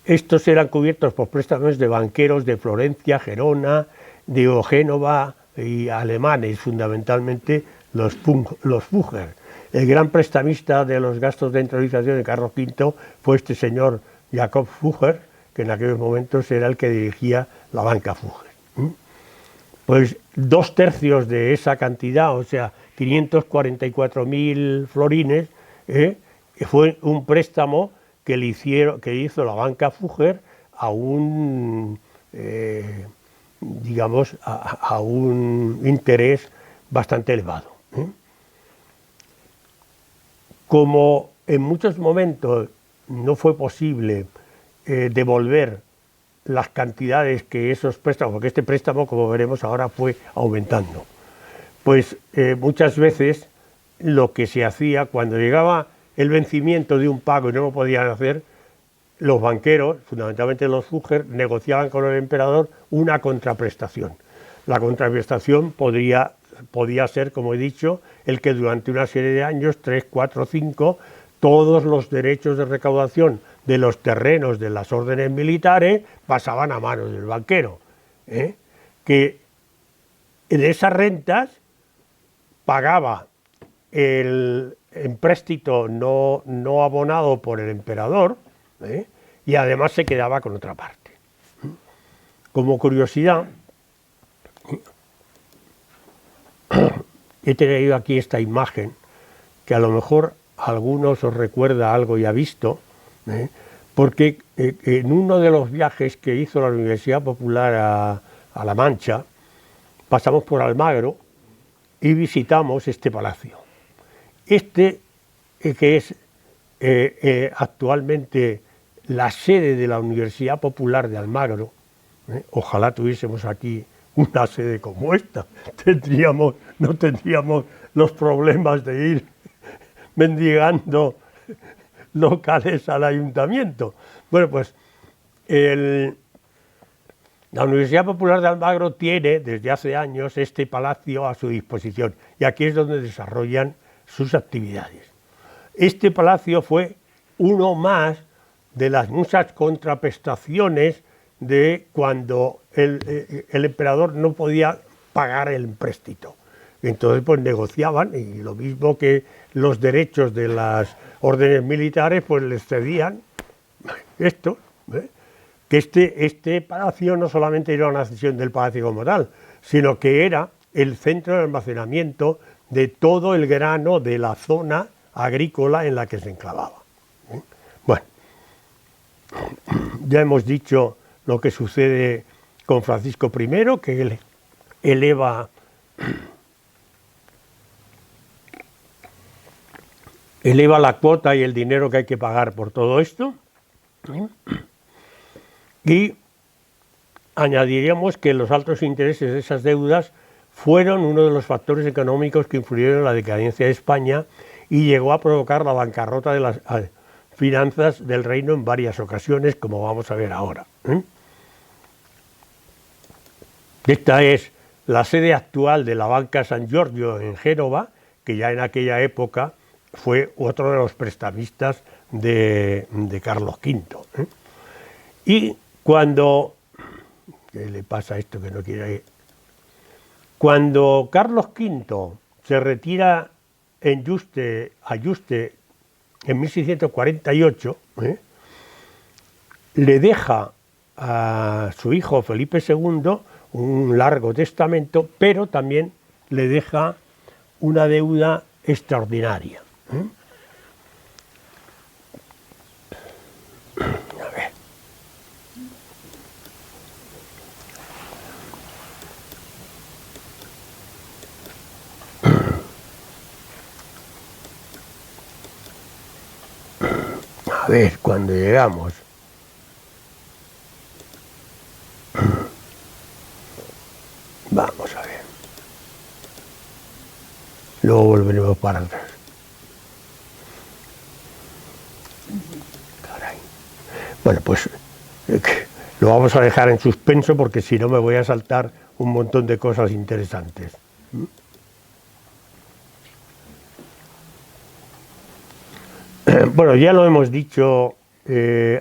estos eran cubiertos por préstamos de banqueros de Florencia, Gerona, de Génova, y alemanes, fundamentalmente los Fugger. El gran prestamista de los gastos de intronización de Carlos V fue este señor Jacob Fugger, que en aquellos momentos era el que dirigía la banca Fugger. Pues 2/3 de esa cantidad, o sea, 544.000 florines, fue un préstamo que hizo la banca Fugger a un, digamos, a un interés bastante elevado. Como en muchos momentos no fue posible devolver las cantidades que esos préstamos, porque este préstamo, como veremos ahora, fue aumentando, pues muchas veces lo que se hacía cuando llegaba el vencimiento de un pago y no lo podían hacer, los banqueros, fundamentalmente los Fugger, negociaban con el emperador una contraprestación. La contraprestación podía ser, como he dicho, el que durante una serie de años, 3, 4, 5, todos los derechos de recaudación de los terrenos de las órdenes militares pasaban a manos del banquero, que de esas rentas pagaba el empréstito no abonado por el emperador, y además se quedaba con otra parte. Como curiosidad, he traído aquí esta imagen que a lo mejor a algunos os recuerda algo ya visto, porque en uno de los viajes que hizo la Universidad Popular a La Mancha, pasamos por Almagro y visitamos este palacio. Que es actualmente la sede de la Universidad Popular de Almagro, ojalá tuviésemos aquí una sede como esta, no tendríamos los problemas de ir mendigando locales al ayuntamiento. Bueno, pues la Universidad Popular de Almagro tiene desde hace años este palacio a su disposición y aquí es donde desarrollan sus actividades. Este palacio fue uno más de las muchas contraprestaciones de cuando el emperador no podía pagar el empréstito. Entonces pues negociaban y lo mismo que los derechos de las órdenes militares pues les cedían esto, que este palacio no solamente era una cesión del palacio como tal, sino que era el centro de almacenamiento de todo el grano de la zona agrícola en la que se enclavaba. Bueno, ya hemos dicho lo que sucede con Francisco I, que él eleva la cuota y el dinero que hay que pagar por todo esto. Y añadiríamos que los altos intereses de esas deudas fueron uno de los factores económicos que influyeron en la decadencia de España y llegó a provocar la bancarrota de las finanzas del reino en varias ocasiones, como vamos a ver ahora. Esta es la sede actual de la Banca San Giorgio en Génova, que ya en aquella época fue otro de los prestamistas de Carlos V. Y cuando... ¿Qué le pasa a esto que no quiere ir? Cuando Carlos V se retira a Yuste en 1648, le deja a su hijo Felipe II un largo testamento, pero también le deja una deuda extraordinaria. A ver. A ver, cuando llegamos. Vamos a ver. Luego volveremos para atrás. Caray. Bueno, pues lo vamos a dejar en suspenso porque si no me voy a saltar un montón de cosas interesantes. Bueno, ya lo hemos dicho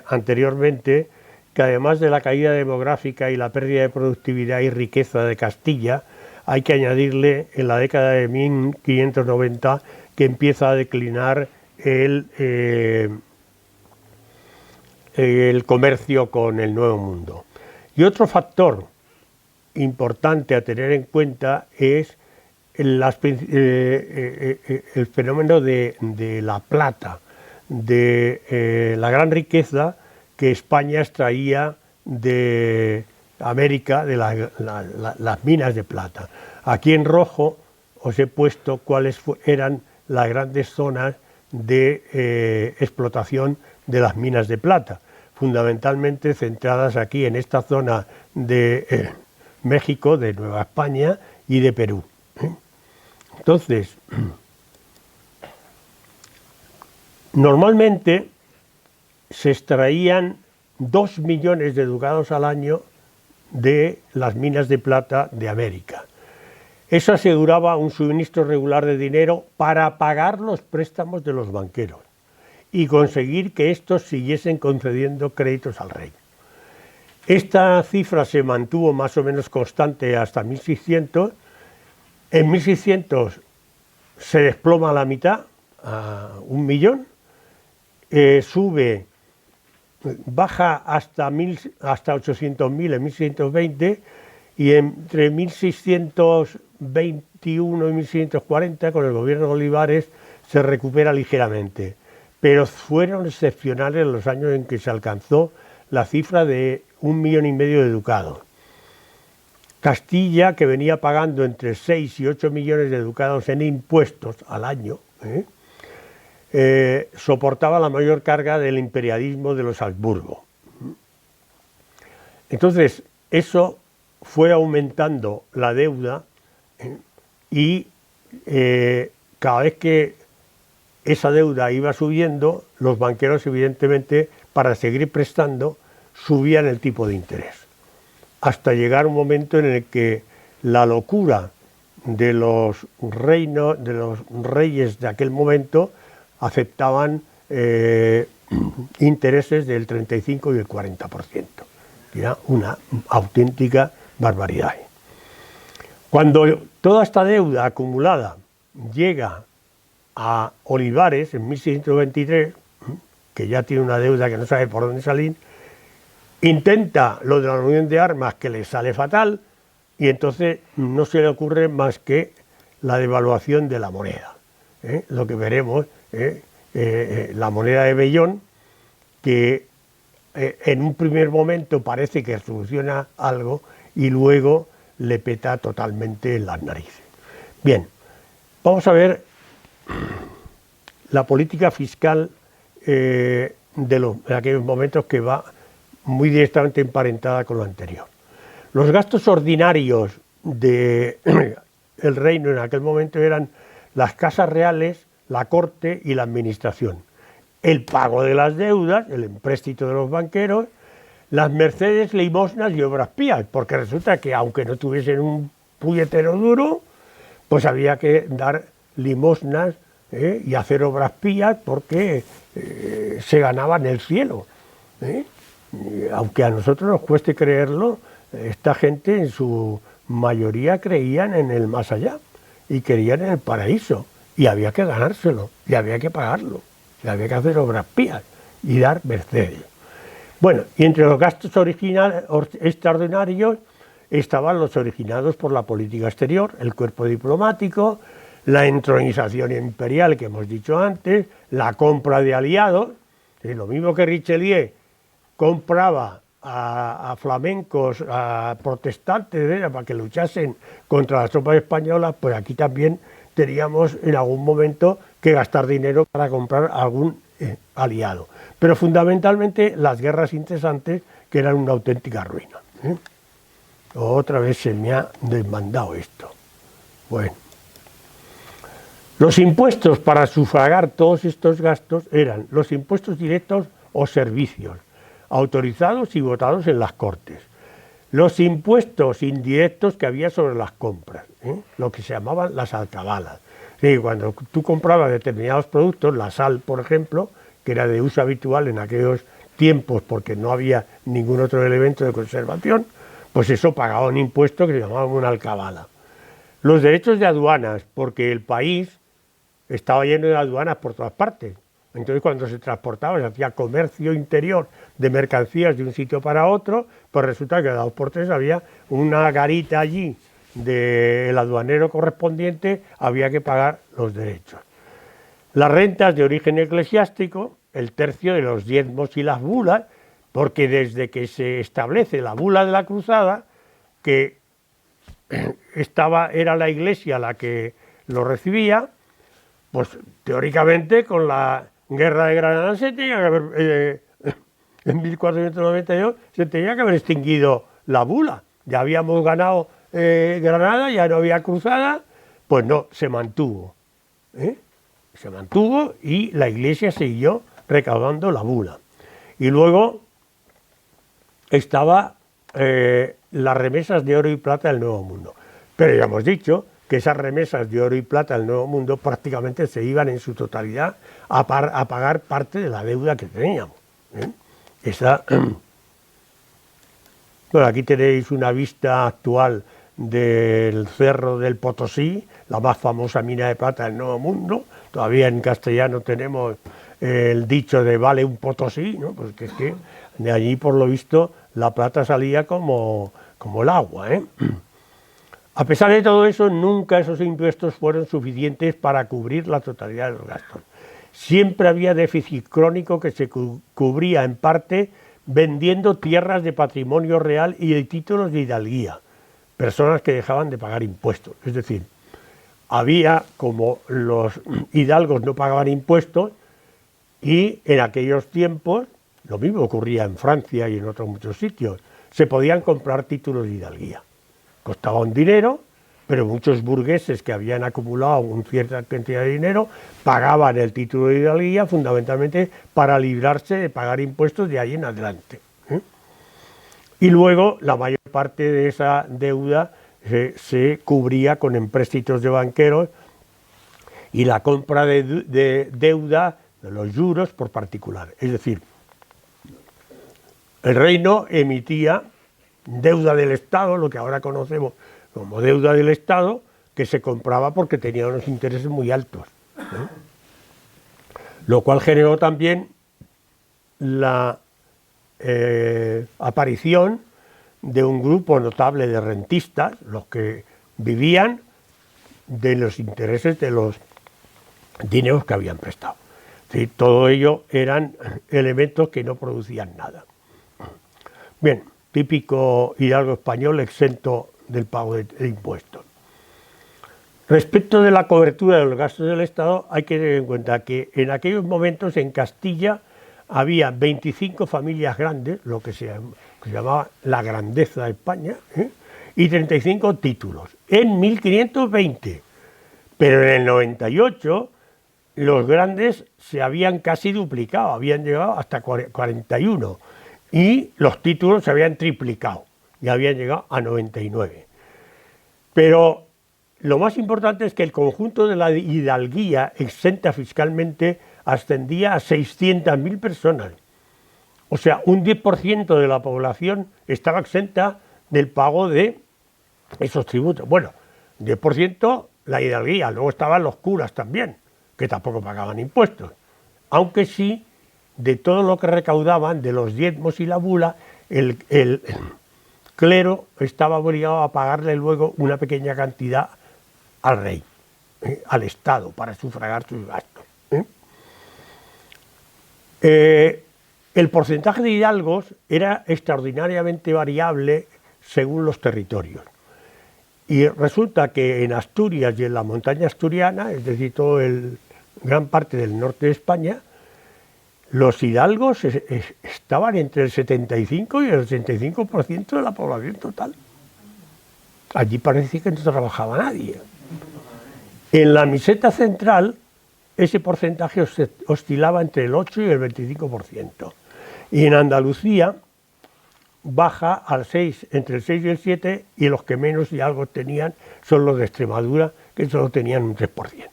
anteriormente, que además de la caída demográfica y la pérdida de productividad y riqueza de Castilla, hay que añadirle en la década de 1590 que empieza a declinar el comercio con el Nuevo Mundo. Y otro factor importante a tener en cuenta es el fenómeno de la plata, de la gran riqueza que España extraía de América, de las minas de plata. Aquí en rojo os he puesto cuáles eran las grandes zonas de explotación de las minas de plata, fundamentalmente centradas aquí en esta zona de México, de Nueva España y de Perú. Entonces, normalmente se extraían 2 millones de ducados al año de las minas de plata de América. Eso aseguraba un suministro regular de dinero para pagar los préstamos de los banqueros y conseguir que estos siguiesen concediendo créditos al rey. Esta cifra se mantuvo más o menos constante hasta 1600. En 1600 se desploma a la mitad, a 1 millón, baja hasta 800.000 en 1620 y entre 1621 y 1640 con el gobierno de Olivares se recupera ligeramente, pero fueron excepcionales los años en que se alcanzó la cifra de 1,5 millones de ducados. Castilla, que venía pagando entre 6 y 8 millones de ducados en impuestos al año, soportaba la mayor carga del imperialismo de los Habsburgo. Entonces, eso fue aumentando la deuda y cada vez que esa deuda iba subiendo, los banqueros, evidentemente, para seguir prestando, subían el tipo de interés, hasta llegar un momento en el que la locura de los reyes de aquel momento aceptaban intereses del 35 y el 40%. Era una auténtica barbaridad. Cuando toda esta deuda acumulada llega a Olivares en 1623, que ya tiene una deuda que no sabe por dónde salir, intenta lo de la unión de armas, que le sale fatal, y entonces no se le ocurre más que la devaluación de la moneda. Lo que veremos, la moneda de vellón, que en un primer momento parece que soluciona algo y luego le peta totalmente en las narices. Bien, vamos a ver la política fiscal de aquellos momentos, que va muy directamente emparentada con lo anterior. Los gastos ordinarios del reino en aquel momento eran las casas reales, la corte y la administración, el pago de las deudas, el empréstito de los banqueros, las mercedes, limosnas y obras pías, porque resulta que aunque no tuviesen un puñetero duro, pues había que dar limosnas y hacer obras pías porque se ganaban el cielo. Aunque a nosotros nos cueste creerlo, esta gente en su mayoría creían en el más allá y creían en el paraíso, y había que ganárselo, y había que pagarlo, y había que hacer obras pías y dar mercedes. Bueno, y entre los gastos extraordinarios estaban los originados por la política exterior, el cuerpo diplomático, la entronización imperial que hemos dicho antes, la compra de aliados. Lo mismo que Richelieu compraba a flamencos, a protestantes, para que luchasen contra las tropas españolas, pues aquí también teníamos en algún momento que gastar dinero para comprar algún aliado. Pero fundamentalmente las guerras incesantes, que eran una auténtica ruina. Otra vez se me ha desmandado esto. Bueno. Los impuestos para sufragar todos estos gastos eran los impuestos directos o servicios, autorizados y votados en las Cortes. Los impuestos indirectos que había sobre las compras, lo que se llamaban las alcabalas. Cuando tú comprabas determinados productos, la sal, por ejemplo, que era de uso habitual en aquellos tiempos porque no había ningún otro elemento de conservación, pues eso pagaba un impuesto que se llamaba una alcabala. Los derechos de aduanas, porque el país estaba lleno de aduanas por todas partes. Entonces, cuando se transportaba, se hacía comercio interior de mercancías de un sitio para otro, pues resulta que cada 2 por 3 había una garita allí del aduanero correspondiente, había que pagar los derechos. Las rentas de origen eclesiástico, el tercio de los diezmos y las bulas, porque desde que se establece la bula de la cruzada, que era la Iglesia la que lo recibía, pues teóricamente con la guerra de Granada se tenía que haber, en 1492 se tenía que haber extinguido la bula. Ya habíamos ganado Granada, ya no había cruzada, pues no, se mantuvo. Se mantuvo y la Iglesia siguió recaudando la bula. Y luego estaba las remesas de oro y plata del Nuevo Mundo. Pero ya hemos dicho que esas remesas de oro y plata del Nuevo Mundo prácticamente se iban en su totalidad a pagar parte de la deuda que teníamos. Bueno, aquí tenéis una vista actual del Cerro del Potosí, la más famosa mina de plata del Nuevo Mundo. Todavía en castellano tenemos el dicho de vale un Potosí, ¿no? Porque es que de allí, por lo visto, la plata salía como el agua, A pesar de todo eso, nunca esos impuestos fueron suficientes para cubrir la totalidad de los gastos. Siempre había déficit crónico que se cubría en parte vendiendo tierras de patrimonio real y de títulos de hidalguía, personas que dejaban de pagar impuestos. Es decir, había, como los hidalgos no pagaban impuestos, y en aquellos tiempos, lo mismo ocurría en Francia y en otros muchos sitios, se podían comprar títulos de hidalguía. Costaba un dinero, pero muchos burgueses que habían acumulado una cierta cantidad de dinero pagaban el título de hidalguía fundamentalmente para librarse de pagar impuestos de ahí en adelante. Y luego la mayor parte de esa deuda se cubría con empréstitos de banqueros y la compra de deuda de los juros por particular. Es decir, el reino emitía deuda del Estado, lo que ahora conocemos como deuda del Estado, que se compraba porque tenía unos intereses muy altos, lo cual generó también la aparición de un grupo notable de rentistas, los que vivían de los intereses de los dineros que habían prestado. Sí, todo ello eran elementos que no producían nada. Bien, típico hidalgo español exento del pago de impuestos. Respecto de la cobertura de los gastos del Estado, hay que tener en cuenta que en aquellos momentos en Castilla había 25 familias grandes, lo que se llamaba la grandeza de España, y 35 títulos, en 1520. Pero en el 98 los grandes se habían casi duplicado, habían llegado hasta 41, y los títulos se habían triplicado, y habían llegado a 99. Pero lo más importante es que el conjunto de la hidalguía exenta fiscalmente ascendía a 600.000 personas. O sea, un 10% de la población estaba exenta del pago de esos tributos. Bueno, 10% la hidalguía, luego estaban los curas también, que tampoco pagaban impuestos. Aunque sí, de todo lo que recaudaban, de los diezmos y la bula, el clero estaba obligado a pagarle luego una pequeña cantidad al rey, al Estado, para sufragar sus gastos. El porcentaje de hidalgos era extraordinariamente variable según los territorios. Y resulta que en Asturias y en la montaña asturiana, es decir, gran parte del norte de España, los hidalgos estaban entre el 75 y el 85% de la población total. Allí parece que no trabajaba nadie. En la meseta central, ese porcentaje oscilaba entre el 8 y el 25%. Y en Andalucía baja al 6, entre el 6 y el 7, y los que menos hidalgos tenían son los de Extremadura, que solo tenían un 3%.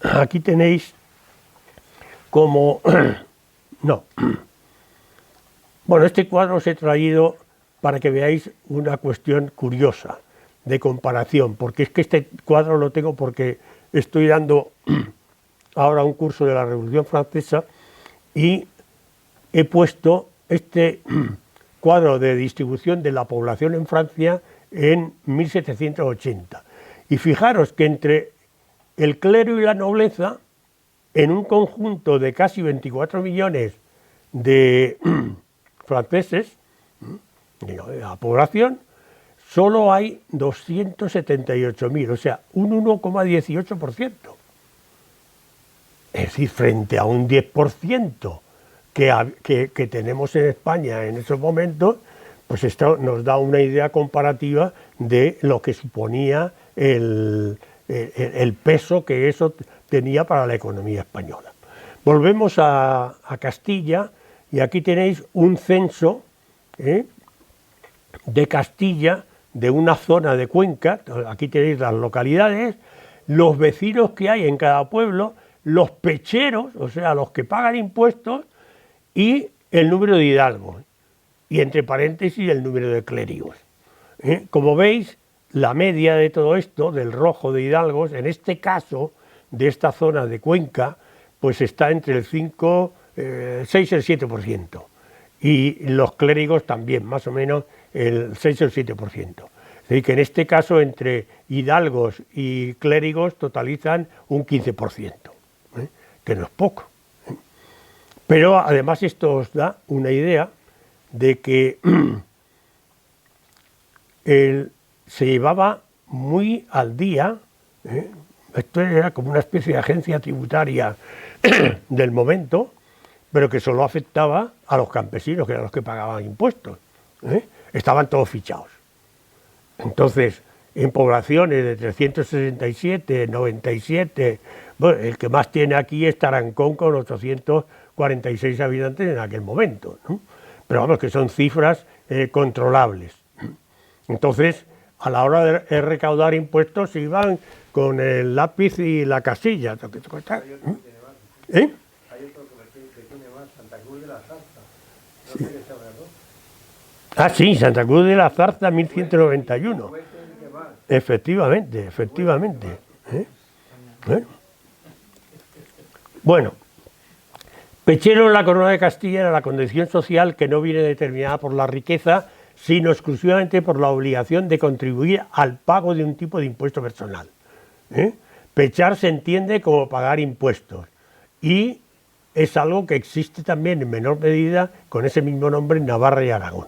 Aquí tenéis como... no. Bueno, este cuadro os he traído para que veáis una cuestión curiosa de comparación, porque es que este cuadro lo tengo porque estoy dando ahora un curso de la Revolución Francesa y he puesto este cuadro de distribución de la población en Francia en 1780. Y fijaros que entre el clero y la nobleza, en un conjunto de casi 24 millones de franceses, de la población, solo hay 278.000, o sea, un 1,18%. Es decir, frente a un 10% que tenemos en España en esos momentos, pues esto nos da una idea comparativa de lo que suponía el peso que eso tenía para la economía española. Volvemos a Castilla y aquí tenéis un censo de Castilla, de una zona de Cuenca. Aquí tenéis las localidades, los vecinos que hay en cada pueblo, los pecheros, o sea, los que pagan impuestos, y el número de hidalgos, y entre paréntesis el número de clérigos. Como veis, la media de todo esto, del rojo de hidalgos, en este caso, de esta zona de Cuenca, pues está entre el 5, 6 y el 7%. Y los clérigos también, más o menos el 6 o el 7%. Es decir, que en este caso entre hidalgos y clérigos totalizan un 15%, que no es poco. Pero además esto os da una idea de que se llevaba muy al día, esto era como una especie de agencia tributaria del momento, pero que solo afectaba a los campesinos, que eran los que pagaban impuestos. Estaban todos fichados. Entonces, en poblaciones de 367, 97, bueno, el que más tiene aquí es Tarancón con 846 habitantes en aquel momento, ¿no? Pero vamos, que son cifras controlables. Entonces, a la hora de recaudar impuestos se iban con el lápiz y la casilla. Hay otro que tiene más, Santa Cruz de la Zarza. No sé qué sabe, ¿no? Ah, sí, Santa Cruz de la Zarza, 1191. Efectivamente, efectivamente. Bueno, pechero en la corona de Castilla era la condición social que no viene determinada por la riqueza, sino exclusivamente por la obligación de contribuir al pago de un tipo de impuesto personal. Pechar se entiende como pagar impuestos y es algo que existe también en menor medida con ese mismo nombre en Navarra y Aragón.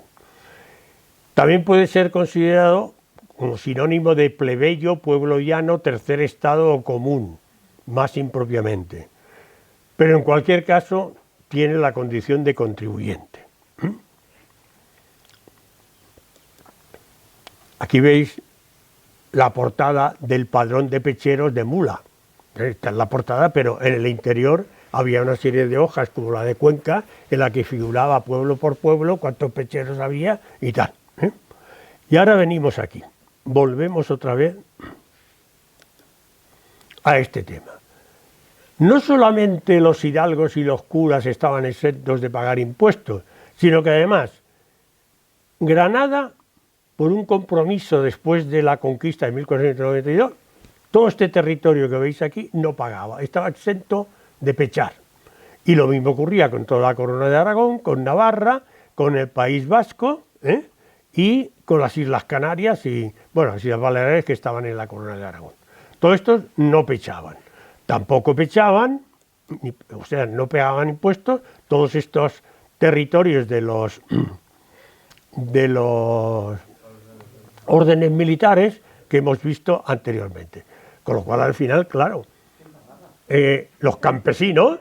También puede ser considerado como sinónimo de plebeyo, pueblo llano, tercer estado o común, más impropiamente. Pero en cualquier caso tiene la condición de contribuyente. Aquí veis la portada del padrón de pecheros de Mula. Esta es la portada, pero en el interior había una serie de hojas como la de Cuenca, en la que figuraba pueblo por pueblo cuántos pecheros había y tal. Y ahora venimos aquí, volvemos otra vez a este tema. No solamente los hidalgos y los curas estaban exentos de pagar impuestos, sino que además Granada, por un compromiso después de la conquista de 1492, todo este territorio que veis aquí no pagaba, estaba exento de pechar. Y lo mismo ocurría con toda la corona de Aragón, con Navarra, con el País Vasco, y con las Islas Canarias y, bueno, las Islas Baleares que estaban en la corona de Aragón. Todos estos no pechaban, tampoco pechaban, o sea, no pagaban impuestos todos estos territorios de los órdenes militares que hemos visto anteriormente. Con lo cual, al final, claro, los campesinos,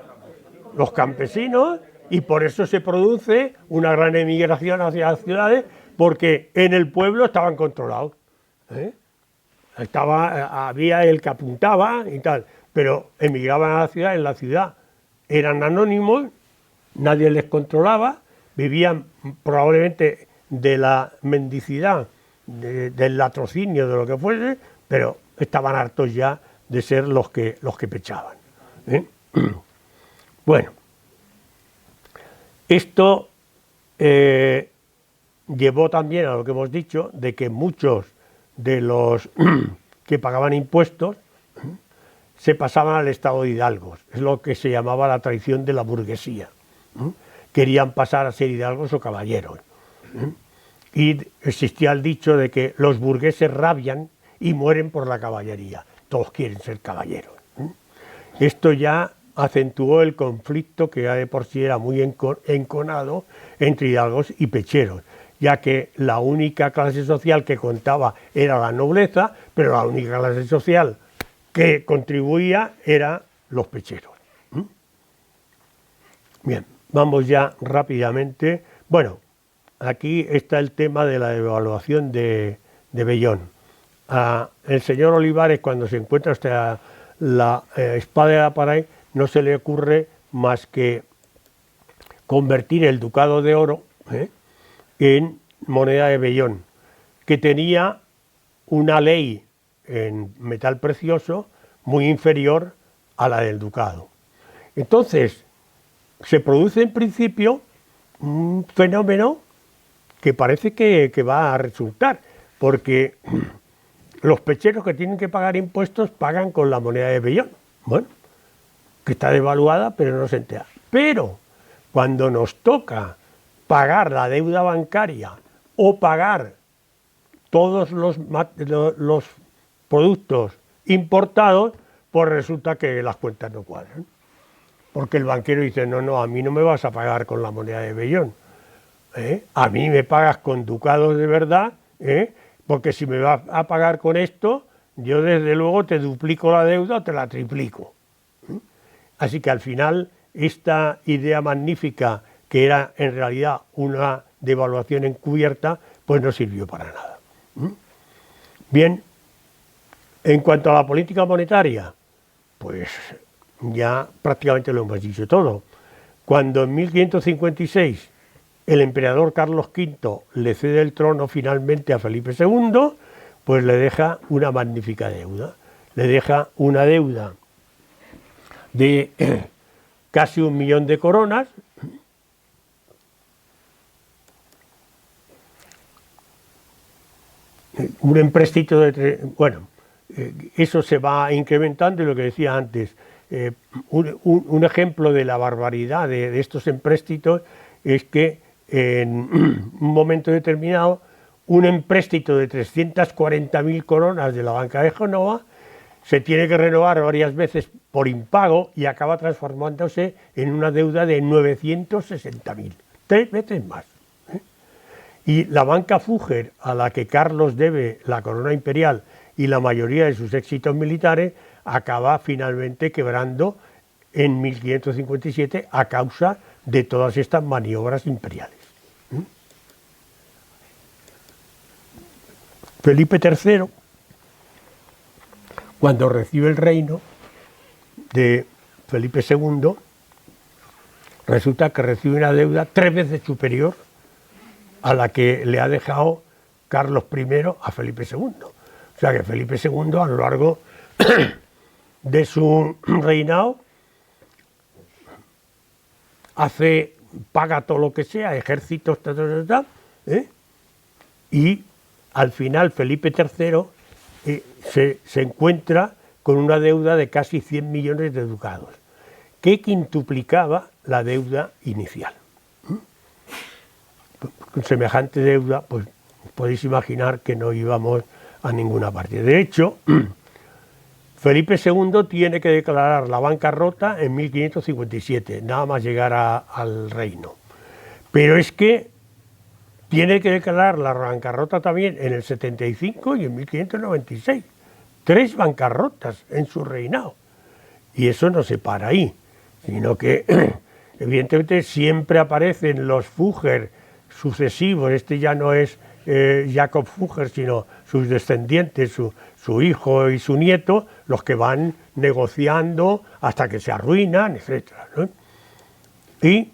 y por eso se produce una gran emigración hacia las ciudades, porque en el pueblo estaban controlados. Había el que apuntaba y tal, pero emigraban a la ciudad, en la ciudad eran anónimos, nadie les controlaba, vivían probablemente de la mendicidad, del latrocinio, de lo que fuese, pero estaban hartos ya de ser los que pechaban. Bueno, esto llevó también a lo que hemos dicho, de que muchos de los que pagaban impuestos se pasaban al estado de hidalgos. Es lo que se llamaba la tradición de la burguesía. Querían pasar a ser hidalgos o caballeros. Y existía el dicho de que los burgueses rabian y mueren por la caballería. Todos quieren ser caballeros. Esto ya acentuó el conflicto que ya de por sí era muy enconado entre hidalgos y pecheros, ya que la única clase social que contaba era la nobleza, pero la única clase social que contribuía eran los pecheros. Bien, vamos ya rápidamente. Bueno, aquí está el tema de la devaluación de Bellón. El señor Olivares, cuando se encuentra hasta la espada de la pared, no se le ocurre más que convertir el ducado de oro en moneda de Bellón, que tenía una ley en metal precioso muy inferior a la del ducado. Entonces, se produce en principio un fenómeno que parece que va a resultar, porque los pecheros que tienen que pagar impuestos pagan con la moneda de Bellón, bueno, que está devaluada, pero no se entera. Pero cuando nos toca pagar la deuda bancaria o pagar todos los productos importados, pues resulta que las cuentas no cuadran. Porque el banquero dice, no, a mí no me vas a pagar con la moneda de Bellón. A mí me pagas con ducados de verdad, porque si me vas a pagar con esto, yo desde luego te duplico la deuda o te la triplico. Así que al final esta idea magnífica, que era en realidad una devaluación encubierta, pues no sirvió para nada. Bien, en cuanto a la política monetaria, pues ya prácticamente lo hemos dicho todo. Cuando en 1556 el emperador Carlos V le cede el trono finalmente a Felipe II, pues le deja una magnífica deuda. Le deja una deuda de casi 1 millón de coronas, un empréstito de... Bueno, eso se va incrementando y lo que decía antes, un ejemplo de la barbaridad de estos empréstitos es que en un momento determinado un empréstito de 340.000 coronas de la Banca de Génova se tiene que renovar varias veces por impago y acaba transformándose en una deuda de 960.000, 3 veces más. Y la Banca Fugger, a la que Carlos debe la corona imperial y la mayoría de sus éxitos militares, acaba finalmente quebrando en 1557 a causa de todas estas maniobras imperiales. Felipe III, cuando recibe el reino de Felipe II, resulta que recibe una deuda 3 veces superior a la que le ha dejado Carlos I a Felipe II. O sea que Felipe II, a lo largo de su reinado, paga todo lo que sea, ejércitos, y al final Felipe III se encuentra con una deuda de casi 100 millones de ducados, que quintuplicaba la deuda inicial. Con semejante deuda, pues podéis imaginar que no íbamos a ninguna parte. De hecho, Felipe II tiene que declarar la bancarrota en 1557, nada más llegar al reino. Pero es que tiene que declarar la bancarrota también en el 75 y en 1596. 3 bancarrotas en su reinado. Y eso no se para ahí, sino que evidentemente siempre aparecen los Fugger sucesivos. Este ya no es Jacob Fugger, sino sus descendientes, su hijo y su nieto, los que van negociando hasta que se arruinan, etc., ¿no? Y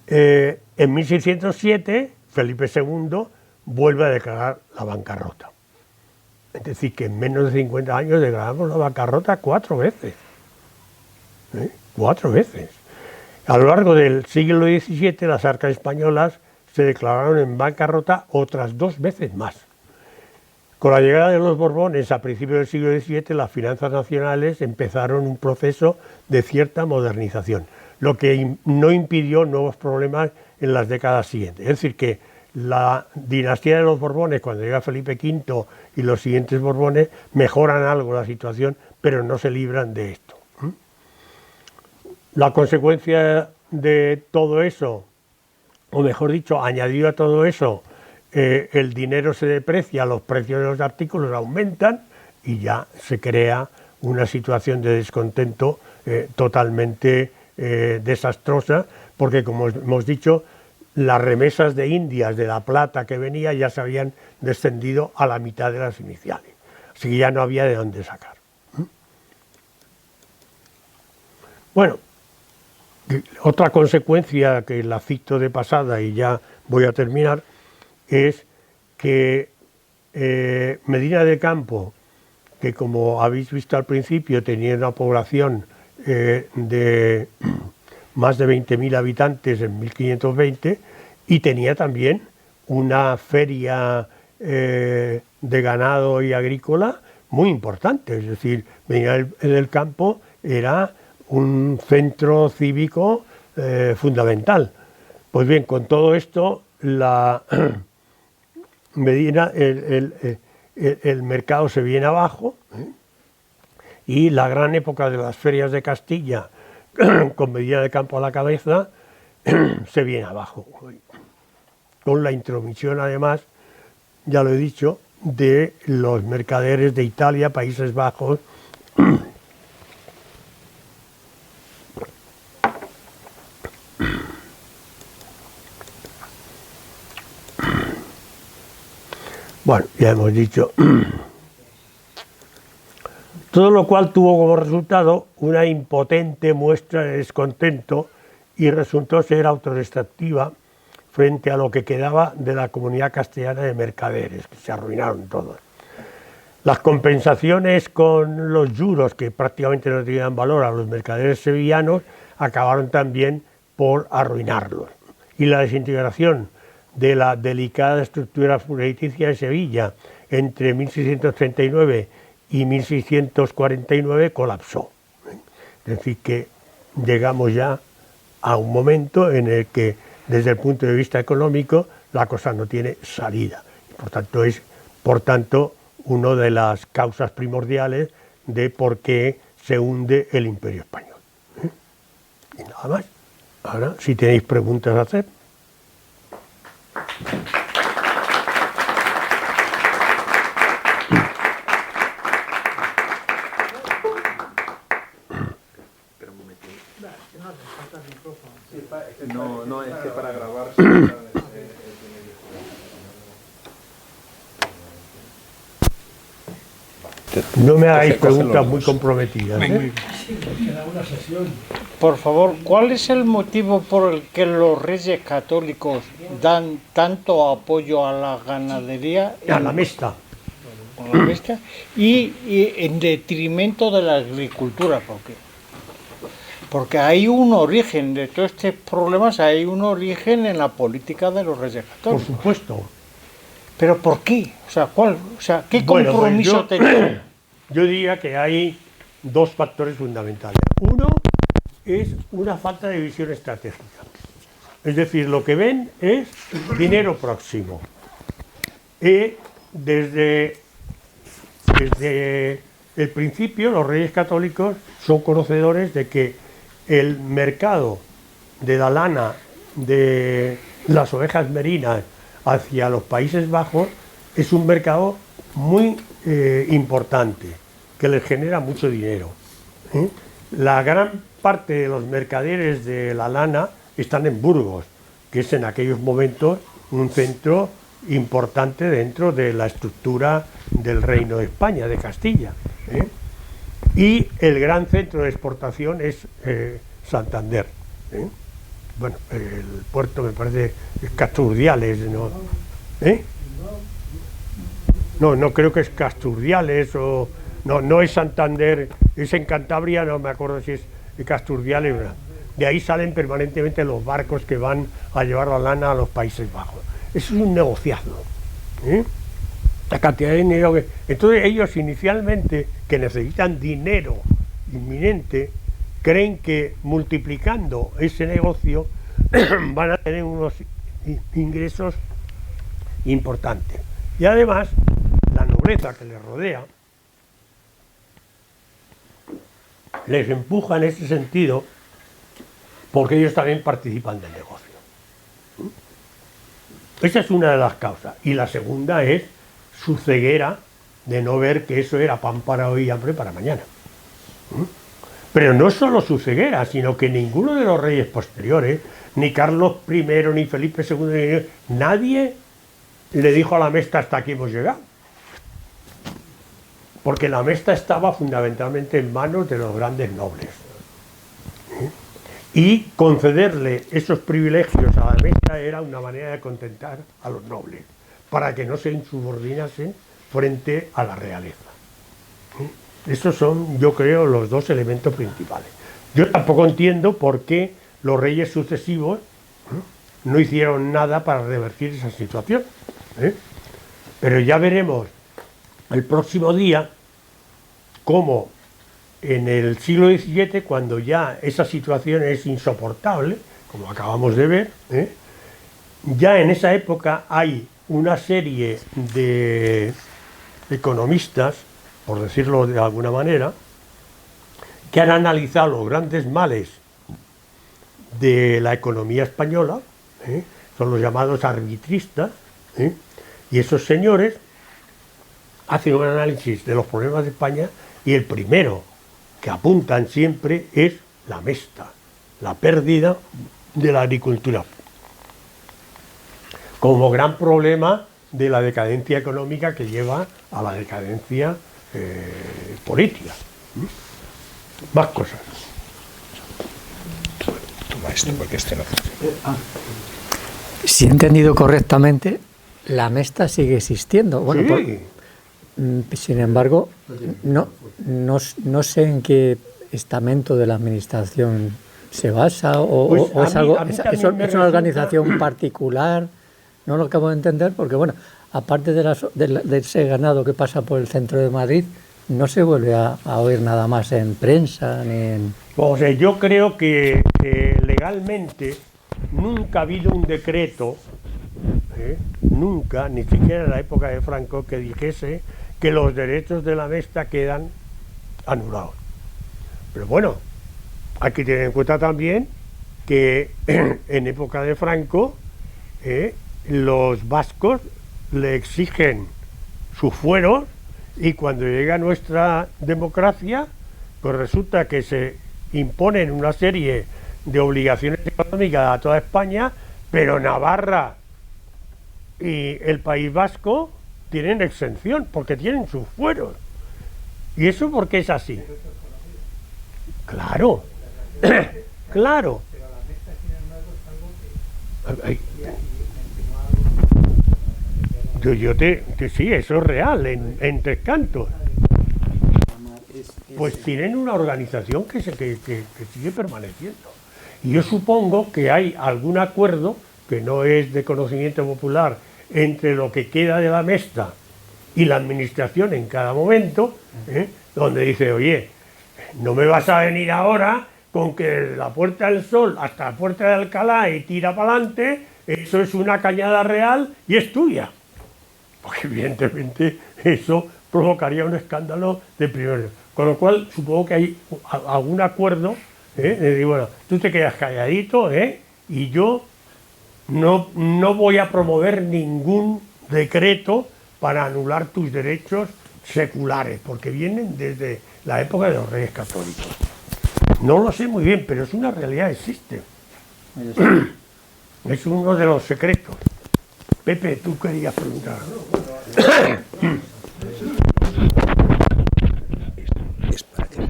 en 1607 Felipe II vuelve a declarar la bancarrota. Es decir, que en menos de 50 años declaramos la bancarrota 4 veces. 4 veces. A lo largo del siglo XVII las arcas españolas se declararon en bancarrota otras 2 veces más. Con la llegada de los Borbones a principios del siglo XVII, las finanzas nacionales empezaron un proceso de cierta modernización, lo que no impidió nuevos problemas en las décadas siguientes. Es decir, que la dinastía de los Borbones, cuando llega Felipe V y los siguientes Borbones, mejoran algo la situación, pero no se libran de esto. La consecuencia de todo eso, o mejor dicho, añadido a todo eso, el dinero se deprecia, los precios de los artículos aumentan y ya se crea una situación de descontento totalmente desastrosa, porque como hemos dicho, las remesas de Indias, de la plata que venía, ya se habían descendido a la mitad de las iniciales, así que ya no había de dónde sacar. Bueno, otra consecuencia que la cito de pasada y ya voy a terminar, es que Medina del Campo, que como habéis visto al principio tenía una población de más de 20.000 habitantes en 1520 y tenía también una feria de ganado y agrícola muy importante, es decir, Medina del Campo era un centro cívico fundamental. Pues bien, con todo esto, la Medina, el mercado se viene abajo y la gran época de las ferias de Castilla, con Medina del Campo a la cabeza, se viene abajo. Con la intromisión, además, ya lo he dicho, de los mercaderes de Italia, Países Bajos, bueno, ya hemos dicho, todo lo cual tuvo como resultado una impotente muestra de descontento y resultó ser autodestructiva frente a lo que quedaba de la comunidad castellana de mercaderes, que se arruinaron todos. Las compensaciones con los juros, que prácticamente no tenían valor a los mercaderes sevillanos, acabaron también por arruinarlos. Y la desintegración de la delicada estructura crediticia de Sevilla entre 1639 y 1649 colapsó. Es decir, que llegamos ya a un momento en el que, desde el punto de vista económico, la cosa no tiene salida. Por tanto, es una de las causas primordiales de por qué se hunde el Imperio Español. Y nada más. Ahora, si tenéis preguntas a hacer. No, es que para grabar... No me hagáis preguntas muy comprometidas. Por favor, ¿cuál es el motivo por el que los reyes católicos dan tanto apoyo a la ganadería A la mixta. y en detrimento de la agricultura? Porque hay un origen de todos estos problemas, hay un origen en la política de los reyes Por católicos. supuesto. ¿Pero por qué? ¿Qué Bueno, compromiso pues tenía? yo diría que hay dos factores fundamentales. Uno es una falta de visión estratégica. Es decir, lo que ven es dinero próximo. Desde el principio, los reyes católicos son conocedores de que el mercado de la lana de las ovejas merinas hacia los Países Bajos es un mercado muy importante, que les genera mucho dinero. La gran parte de los mercaderes de la lana están en Burgos, que es en aquellos momentos un centro importante dentro de la estructura del Reino de España, de Castilla. Y el gran centro de exportación es Santander. Bueno, el puerto me parece es Casturdiales, ¿no? No creo que es Casturdiales o... No es Santander, es en Cantabria, no me acuerdo si es Casturdiales. De ahí salen permanentemente los barcos que van a llevar la lana a los Países Bajos. Eso es un negociazo. la cantidad de dinero que... Entonces ellos inicialmente, que necesitan dinero inminente, creen que multiplicando ese negocio van a tener unos ingresos importantes. Y además, la nobleza que les rodea les empuja en ese sentido, porque ellos también participan del negocio. Esa es una de las causas. Y la segunda es su ceguera de no ver que eso era pan para hoy y hambre para mañana. Pero no solo su ceguera, sino que ninguno de los reyes posteriores, ni Carlos I, ni Felipe II, nadie le dijo a la Mesta: hasta aquí hemos llegado. Porque la Mesta estaba fundamentalmente en manos de los grandes nobles. Y concederle esos privilegios a la Mesta era una manera de contentar a los nobles, para que no se insubordinasen frente a la realeza. Esos son, yo creo, los dos elementos principales. Yo tampoco entiendo por qué los reyes sucesivos no hicieron nada para revertir esa situación. Pero ya veremos el próximo día cómo en el siglo XVII, cuando ya esa situación es insoportable, como acabamos de ver, ya en esa época hay una serie de economistas, por decirlo de alguna manera, que han analizado los grandes males de la economía española, son los llamados arbitristas, y esos señores hacen un análisis de los problemas de España, y el primero que apuntan siempre es la Mesta, la pérdida de la agricultura, como gran problema de la decadencia económica que lleva a la decadencia política. Más cosas. Tu maestro, porque este no. Si he entendido correctamente, la Mesta sigue existiendo. Bueno, Sí. Sin embargo, no sé en qué estamento de la administración se basa Pues o es a mí algo, también me es una resulta- organización particular. No lo acabo de entender porque, bueno, aparte de ese ganado que pasa por el centro de Madrid, no se vuelve a oír nada más en prensa ni en... O sea, yo creo que legalmente nunca ha habido un decreto, nunca, ni siquiera en la época de Franco, que dijese que los derechos de la Mesta quedan anulados. Pero bueno, hay que tener en cuenta también que en época de Franco los vascos le exigen sus fueros, y cuando llega nuestra democracia, pues resulta que se imponen una serie de obligaciones económicas a toda España, pero Navarra y el País Vasco tienen exención porque tienen sus fueros. ¿Y eso por qué es así? Claro, claro. Ay, sí, eso es real, en Tres Cantos. Pues tienen una organización que sigue permaneciendo. Y yo supongo que hay algún acuerdo, que no es de conocimiento popular, entre lo que queda de la Mesta y la administración en cada momento, donde dice: oye, no me vas a venir ahora con que desde la Puerta del Sol hasta la Puerta de Alcalá y tira para adelante, eso es una cañada real y es tuya. Porque evidentemente eso provocaría un escándalo de primer nivel. Con lo cual supongo que hay algún acuerdo, de decir, bueno, tú te quedas calladito, y yo no voy a promover ningún decreto para anular tus derechos seculares, porque vienen desde la época de los Reyes Católicos. No lo sé muy bien, pero es una realidad, existe. Es uno de los secretos. Pepe, tú querías preguntar. Es para que...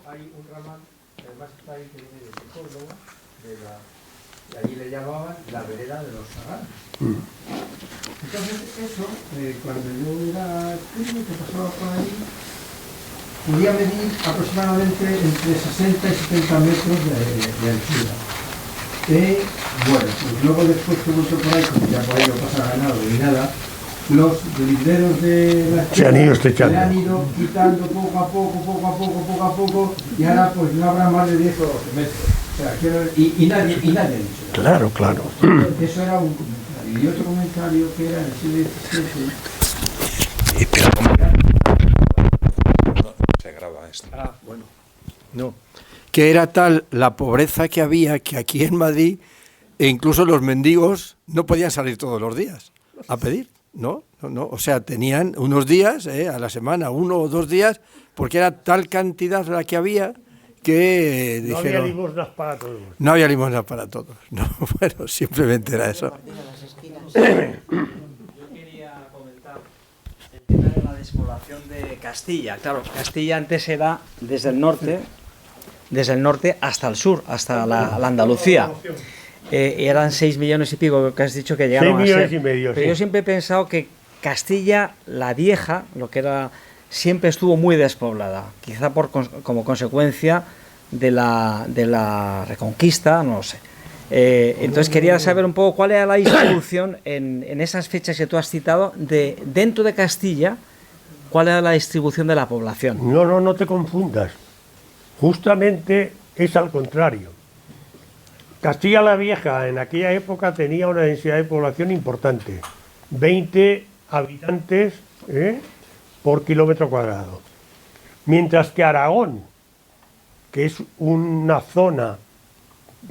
Hay un ramal, además está ahí, que viene desde Córdoba, y allí le llamaban la vereda de los Sarranos. Entonces eso, cuando yo era niño que pasaba por ahí, podía medir aproximadamente entre 60 y 70 metros de altura. Bueno, pues luego después que vuelto por ahí, como ya por ahí no pasa ganado ni nada, los linderos de las Se han ido estrechando. se han ido quitando poco a poco, y ahora pues no habrá más de 10 o 12 metros. O sea, y nadie ha dicho nada. Claro, claro. Eso era un comentario. Y otro comentario que era en el siglo XVII. Pero ¿cómo? No, se graba esto. Bueno, no. Que era tal la pobreza que había que aquí en Madrid, e incluso los mendigos no podían salir todos los días a pedir. No. O sea, tenían unos días a la semana, 1 o 2 días, porque era tal cantidad la que había que No dijeron... había limosnas para todos. No había limosna para todos. No, bueno, simplemente era eso. Yo quería comentar el tema de la despoblación de Castilla. Claro, Castilla antes era desde el norte hasta el sur, hasta la Andalucía. Eran 6 millones y pico que has dicho que llegaron 6 millones a ser. y medio, Pero sí. yo siempre he pensado que Castilla la Vieja, lo que era, siempre estuvo muy despoblada, quizá como consecuencia de la Reconquista, no lo sé. Entonces quería saber un poco cuál era la distribución en esas fechas que tú has citado, dentro de Castilla, cuál era la distribución de la población. No te confundas. Justamente es al contrario. Castilla la Vieja en aquella época tenía una densidad de población importante, 20 habitantes por kilómetro cuadrado. Mientras que Aragón, que es una zona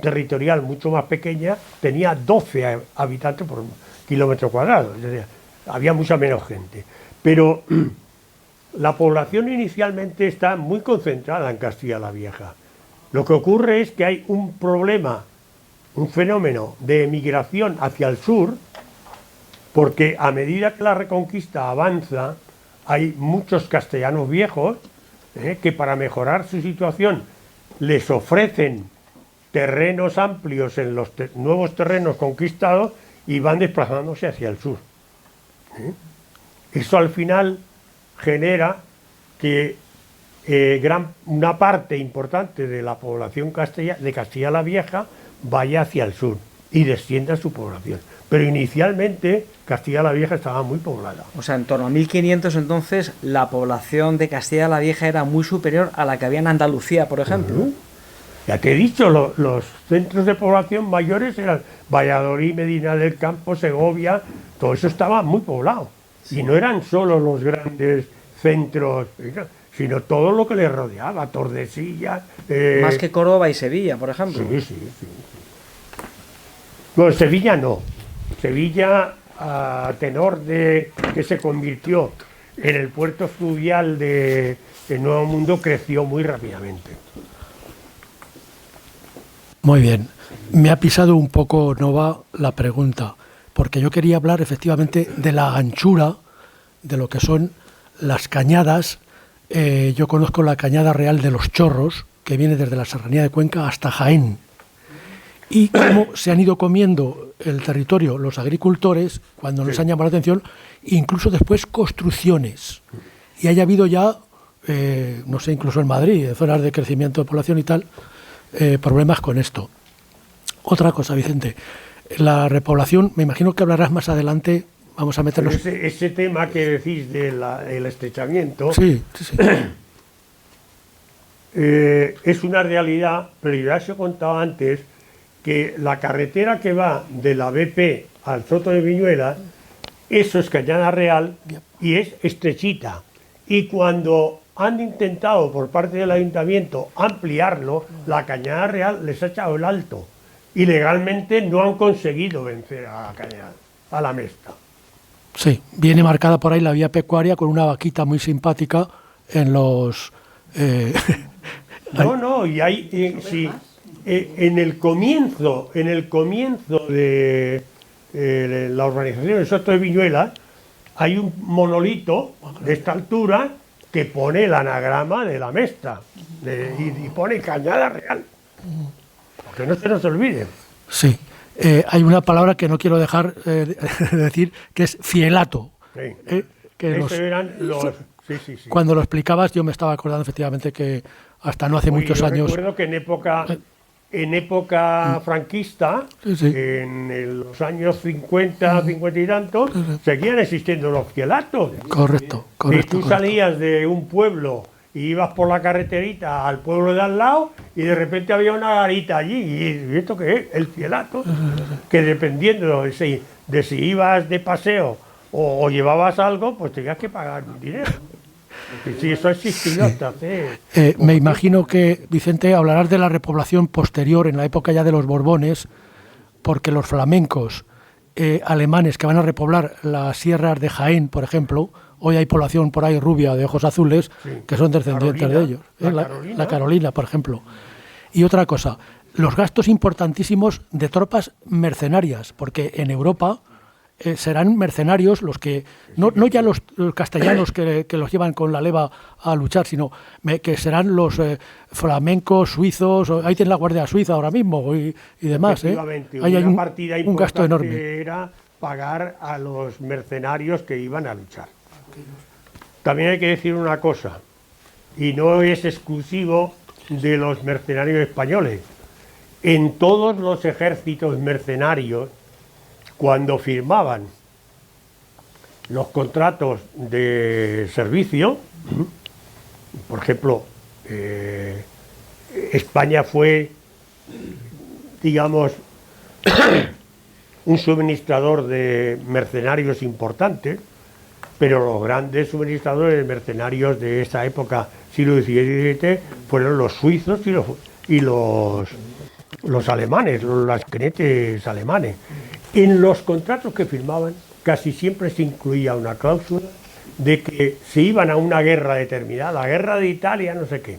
territorial mucho más pequeña, tenía 12 habitantes por kilómetro cuadrado, es decir, había mucha menos gente. Pero la población inicialmente está muy concentrada en Castilla la Vieja. Lo que ocurre es que hay un problema, un fenómeno de emigración hacia el sur, porque a medida que la Reconquista avanza, hay muchos castellanos viejos que para mejorar su situación les ofrecen terrenos amplios en los nuevos terrenos conquistados y van desplazándose hacia el sur. Eso al final genera que una parte importante de la población de Castilla la Vieja vaya hacia el sur y descienda su población. Pero inicialmente Castilla la Vieja estaba muy poblada. O sea, en torno a 1500 entonces la población de Castilla la Vieja era muy superior a la que había en Andalucía, por ejemplo. Ya te he dicho, los centros de población mayores eran Valladolid, Medina del Campo, Segovia, todo eso estaba muy poblado. Y no eran solo los grandes centros, sino todo lo que les rodeaba, Tordesillas... Más que Córdoba y Sevilla, por ejemplo. Sí. Bueno, Sevilla no. Sevilla, a tenor de que se convirtió en el puerto fluvial del Nuevo Mundo, creció muy rápidamente. Muy bien. Me ha pisado un poco, Nova, la pregunta, porque yo quería hablar efectivamente de la anchura de lo que son las cañadas. Yo conozco la cañada real de los Chorros, que viene desde la Serranía de Cuenca hasta Jaén, y cómo se han ido comiendo el territorio los agricultores cuando les han llamado la atención, incluso después construcciones. Y haya habido ya, no sé, incluso en Madrid, en zonas de crecimiento de población y tal, problemas con esto. Otra cosa, Vicente, la repoblación, me imagino que hablarás más adelante, vamos a meternos... Ese tema que decís del estrechamiento Sí. Es una realidad, pero ya os he contado antes que la carretera que va de la BP al Soto de Viñuelas, eso es Cañada Real y es estrechita. Y cuando han intentado por parte del ayuntamiento ampliarlo, la Cañada Real les ha echado el alto. Y legalmente no han conseguido vencer a la Cañada, a la Mesta. Sí, viene marcada por ahí la vía pecuaria con una vaquita muy simpática en los... No, y hay... sí, en el comienzo de la urbanización del Soto de Viñuelas hay un monolito de esta altura que pone el anagrama de la Mesta y pone Cañada Real. Que no se nos olvide. Sí, hay una palabra que no quiero dejar de decir, que es fielato. Sí. Que Eso eran los... Sí. Cuando lo explicabas yo me estaba acordando efectivamente que hasta no hace muchos yo años... recuerdo que en época en época franquista, Sí, sí. en los años 50, 50 y tantos, seguían existiendo los fielatos. Correcto, Y correcto. tú correcto. salías de un pueblo y ibas por la carreterita al pueblo de al lado y de repente había una garita allí. ¿Y esto qué es? El fielato. Que dependiendo de si ibas de paseo o llevabas algo, pues tenías que pagar dinero. Y sí, eso ha existido hasta hace... Me imagino que, Vicente, hablarás de la repoblación posterior, en la época ya de los Borbones, porque los flamencos alemanes que van a repoblar las sierras de Jaén, por ejemplo, hoy hay población por ahí rubia de ojos azules Sí. que son descendientes Carolina, de ellos. la La Carolina, por ejemplo. Y otra cosa, los gastos importantísimos de tropas mercenarias, porque en Europa serán mercenarios los que, no ya los castellanos que los llevan con la leva a luchar, sino que serán los flamencos, suizos, ahí tienes la Guardia Suiza ahora mismo y demás. Efectivamente, Ahí hay una partida un gasto importante enorme. era pagar a los mercenarios que iban a luchar. También hay que decir una cosa, y no es exclusivo de los mercenarios españoles. En todos los ejércitos mercenarios, cuando firmaban los contratos de servicio, por ejemplo, España fue, digamos, un suministrador de mercenarios importantes, pero los grandes suministradores de mercenarios de esa época, siglo XVI y XVII, fueron los suizos y los alemanes, los lasquenetes alemanes. En los contratos que firmaban casi siempre se incluía una cláusula de que si iban a una guerra determinada, la guerra de Italia, no sé qué,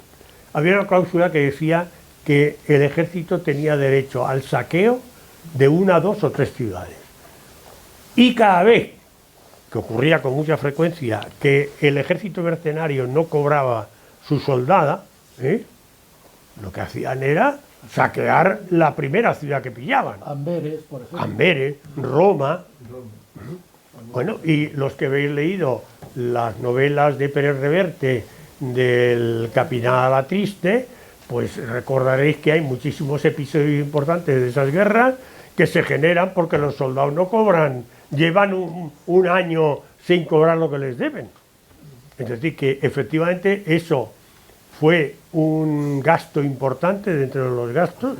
había una cláusula que decía que el ejército tenía derecho al saqueo de 1, 2 o 3 ciudades. Y cada vez, que ocurría con mucha frecuencia, que el ejército mercenario no cobraba su soldada, lo que hacían era saquear la primera ciudad que pillaban. Amberes, por ejemplo. Amberes, Roma. Bueno, y los que habéis leído las novelas de Pérez Reverte del Capitán a la Triste, pues recordaréis que hay muchísimos episodios importantes de esas guerras que se generan porque los soldados no cobran, llevan un año sin cobrar lo que les deben. Es decir, que efectivamente eso fue un gasto importante dentro de los gastos,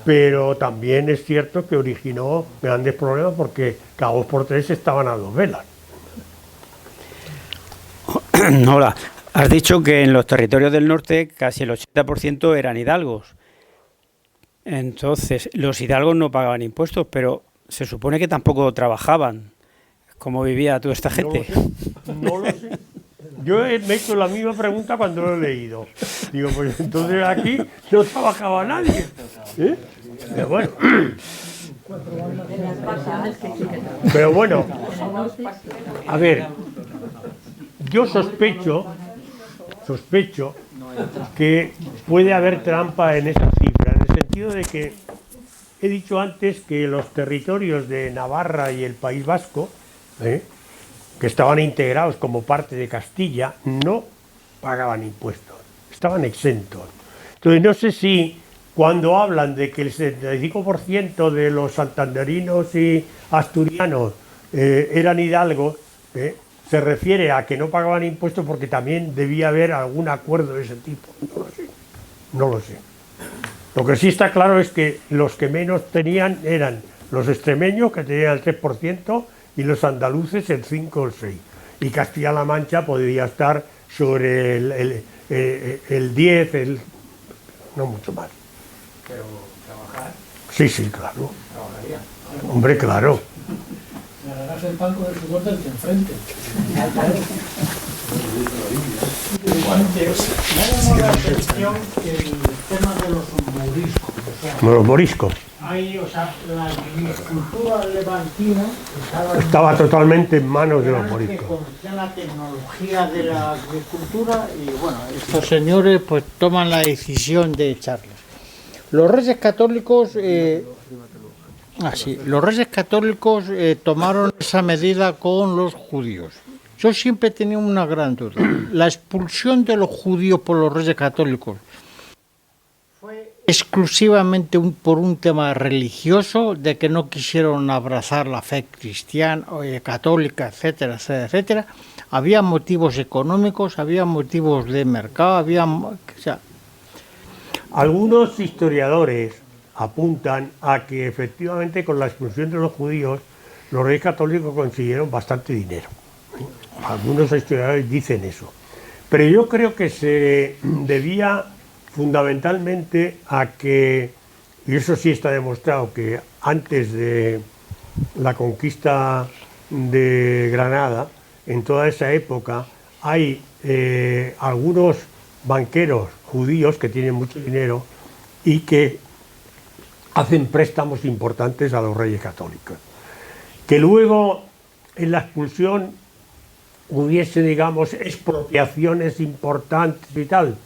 pero también es cierto que originó grandes problemas porque cada 2 por 3 estaban a 2 velas. Hola, has dicho que en los territorios del norte casi el 80% eran hidalgos. Entonces, los hidalgos no pagaban impuestos, pero se supone que tampoco trabajaban. ¿Cómo vivía toda esta gente? No lo sé. Yo me he hecho la misma pregunta cuando lo he leído. Digo, pues entonces aquí no trabajaba nadie. Pero bueno. Pero bueno, a ver, yo sospecho que puede haber trampa en esa cifra, en el sentido de que he dicho antes que los territorios de Navarra y el País Vasco, que estaban integrados como parte de Castilla, no pagaban impuestos, estaban exentos. Entonces no sé si cuando hablan de que el 75% de los santanderinos y asturianos eran hidalgos, se refiere a que no pagaban impuestos porque también debía haber algún acuerdo de ese tipo. No lo sé. Lo que sí está claro es que los que menos tenían eran los extremeños, que tenían el 3%, y los andaluces el 5 o el 6. Y Castilla-La Mancha podría estar sobre el 10, no mucho más. Pero trabajar, Sí, claro. trabajaría. Hombre, claro. Ganarás el pan con el sudor del que enfrente. Me ha llamado la atención el tema de los moriscos. Los moriscos. Ahí, la agricultura levantina Estaba totalmente en manos de los que moriscos. conocían la tecnología de la agricultura y bueno, estos señores pues toman la decisión de echarles. Los Reyes Católicos los Reyes Católicos tomaron esa medida con los judíos. Yo siempre tenía una gran duda. La expulsión de los judíos por los Reyes Católicos fue exclusivamente por un tema religioso, de que no quisieron abrazar la fe cristiana, católica, etcétera, etcétera, etcétera. Había motivos económicos, había motivos de mercado, Algunos historiadores apuntan a que efectivamente con la expulsión de los judíos los reyes católicos consiguieron bastante dinero. Algunos historiadores dicen eso. Pero yo creo que se debía fundamentalmente a que, y eso sí está demostrado, que antes de la conquista de Granada, en toda esa época, hay algunos banqueros judíos que tienen mucho dinero y que hacen préstamos importantes a los reyes católicos. Que luego en la expulsión hubiese, digamos, expropiaciones importantes y tal,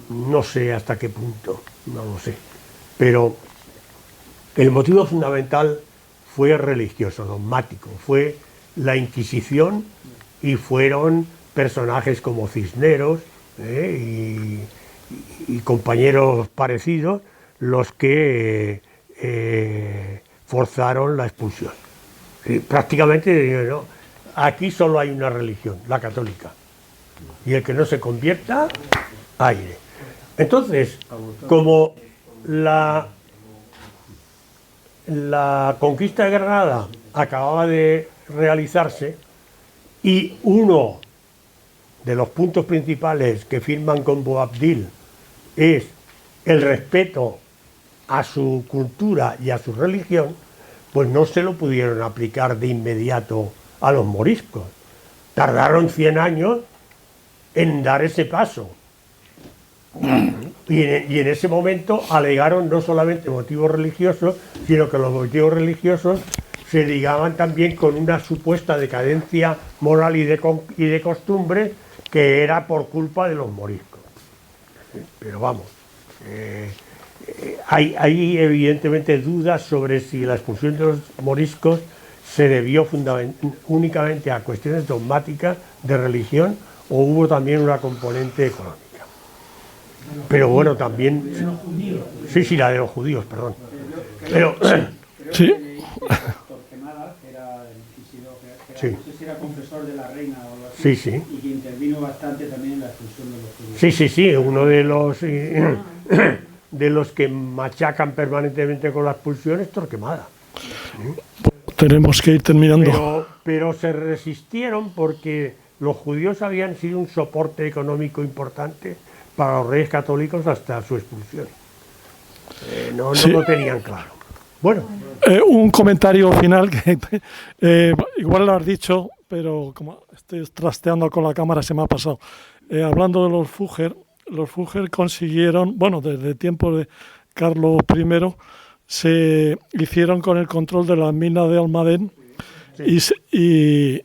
no sé hasta qué punto, no lo sé. Pero el motivo fundamental fue religioso, dogmático, fue la Inquisición y fueron personajes como Cisneros y compañeros parecidos los que forzaron la expulsión. Prácticamente no, aquí solo hay una religión, la católica, y el que no se convierta, aire. Entonces, como la conquista de Granada acababa de realizarse y uno de los puntos principales que firman con Boabdil es el respeto a su cultura y a su religión, pues no se lo pudieron aplicar de inmediato a los moriscos. Tardaron 100 años en dar ese paso. Y en ese momento alegaron no solamente motivos religiosos, sino que los motivos religiosos se ligaban también con una supuesta decadencia moral y de costumbre que era por culpa de los moriscos. Pero vamos, hay evidentemente dudas sobre si la expulsión de los moriscos se debió únicamente a cuestiones dogmáticas de religión o hubo también una componente económica. Pero bueno, también... Sí, la de los judíos, perdón. Pero... Sí. Torquemada, que era el inquisidor, Sí. no sé si era confesor de la reina o algo así, Sí. y que intervino bastante también en la expulsión de los judíos. Sí, uno de los que machacan permanentemente con la expulsión es Torquemada. Tenemos que ir terminando. Pero se resistieron porque los judíos habían sido un soporte económico importante para los reyes católicos hasta su expulsión. No lo tenían claro. Bueno. Un comentario final que igual lo has dicho, pero como estoy trasteando con la cámara se me ha pasado. Hablando de los Fugger consiguieron, bueno, desde el tiempo de Carlos I, se hicieron con el control de las minas de Almadén. Sí. Y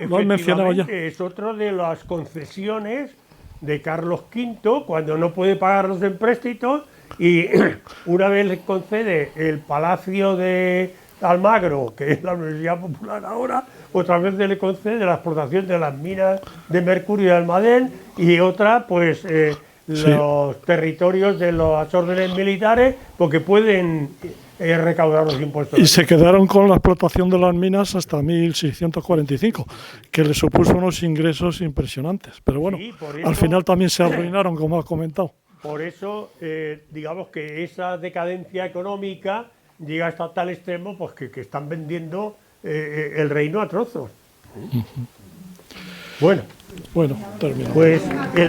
lo han mencionado ya. Es otro de las concesiones de Carlos V cuando no puede pagar los empréstitos y una vez le concede el Palacio de Almagro, que es la Universidad Popular ahora, otra vez le concede la explotación de las minas de mercurio de Almadén y otra pues los territorios de las órdenes militares porque pueden recaudar los impuestos. Y se quedaron con la explotación de las minas hasta 1645, que les supuso unos ingresos impresionantes. Pero bueno, sí, al final también se arruinaron, como has comentado. Por eso, digamos que esa decadencia económica llega hasta tal extremo pues que están vendiendo el reino a trozos. Bueno, terminamos. Pues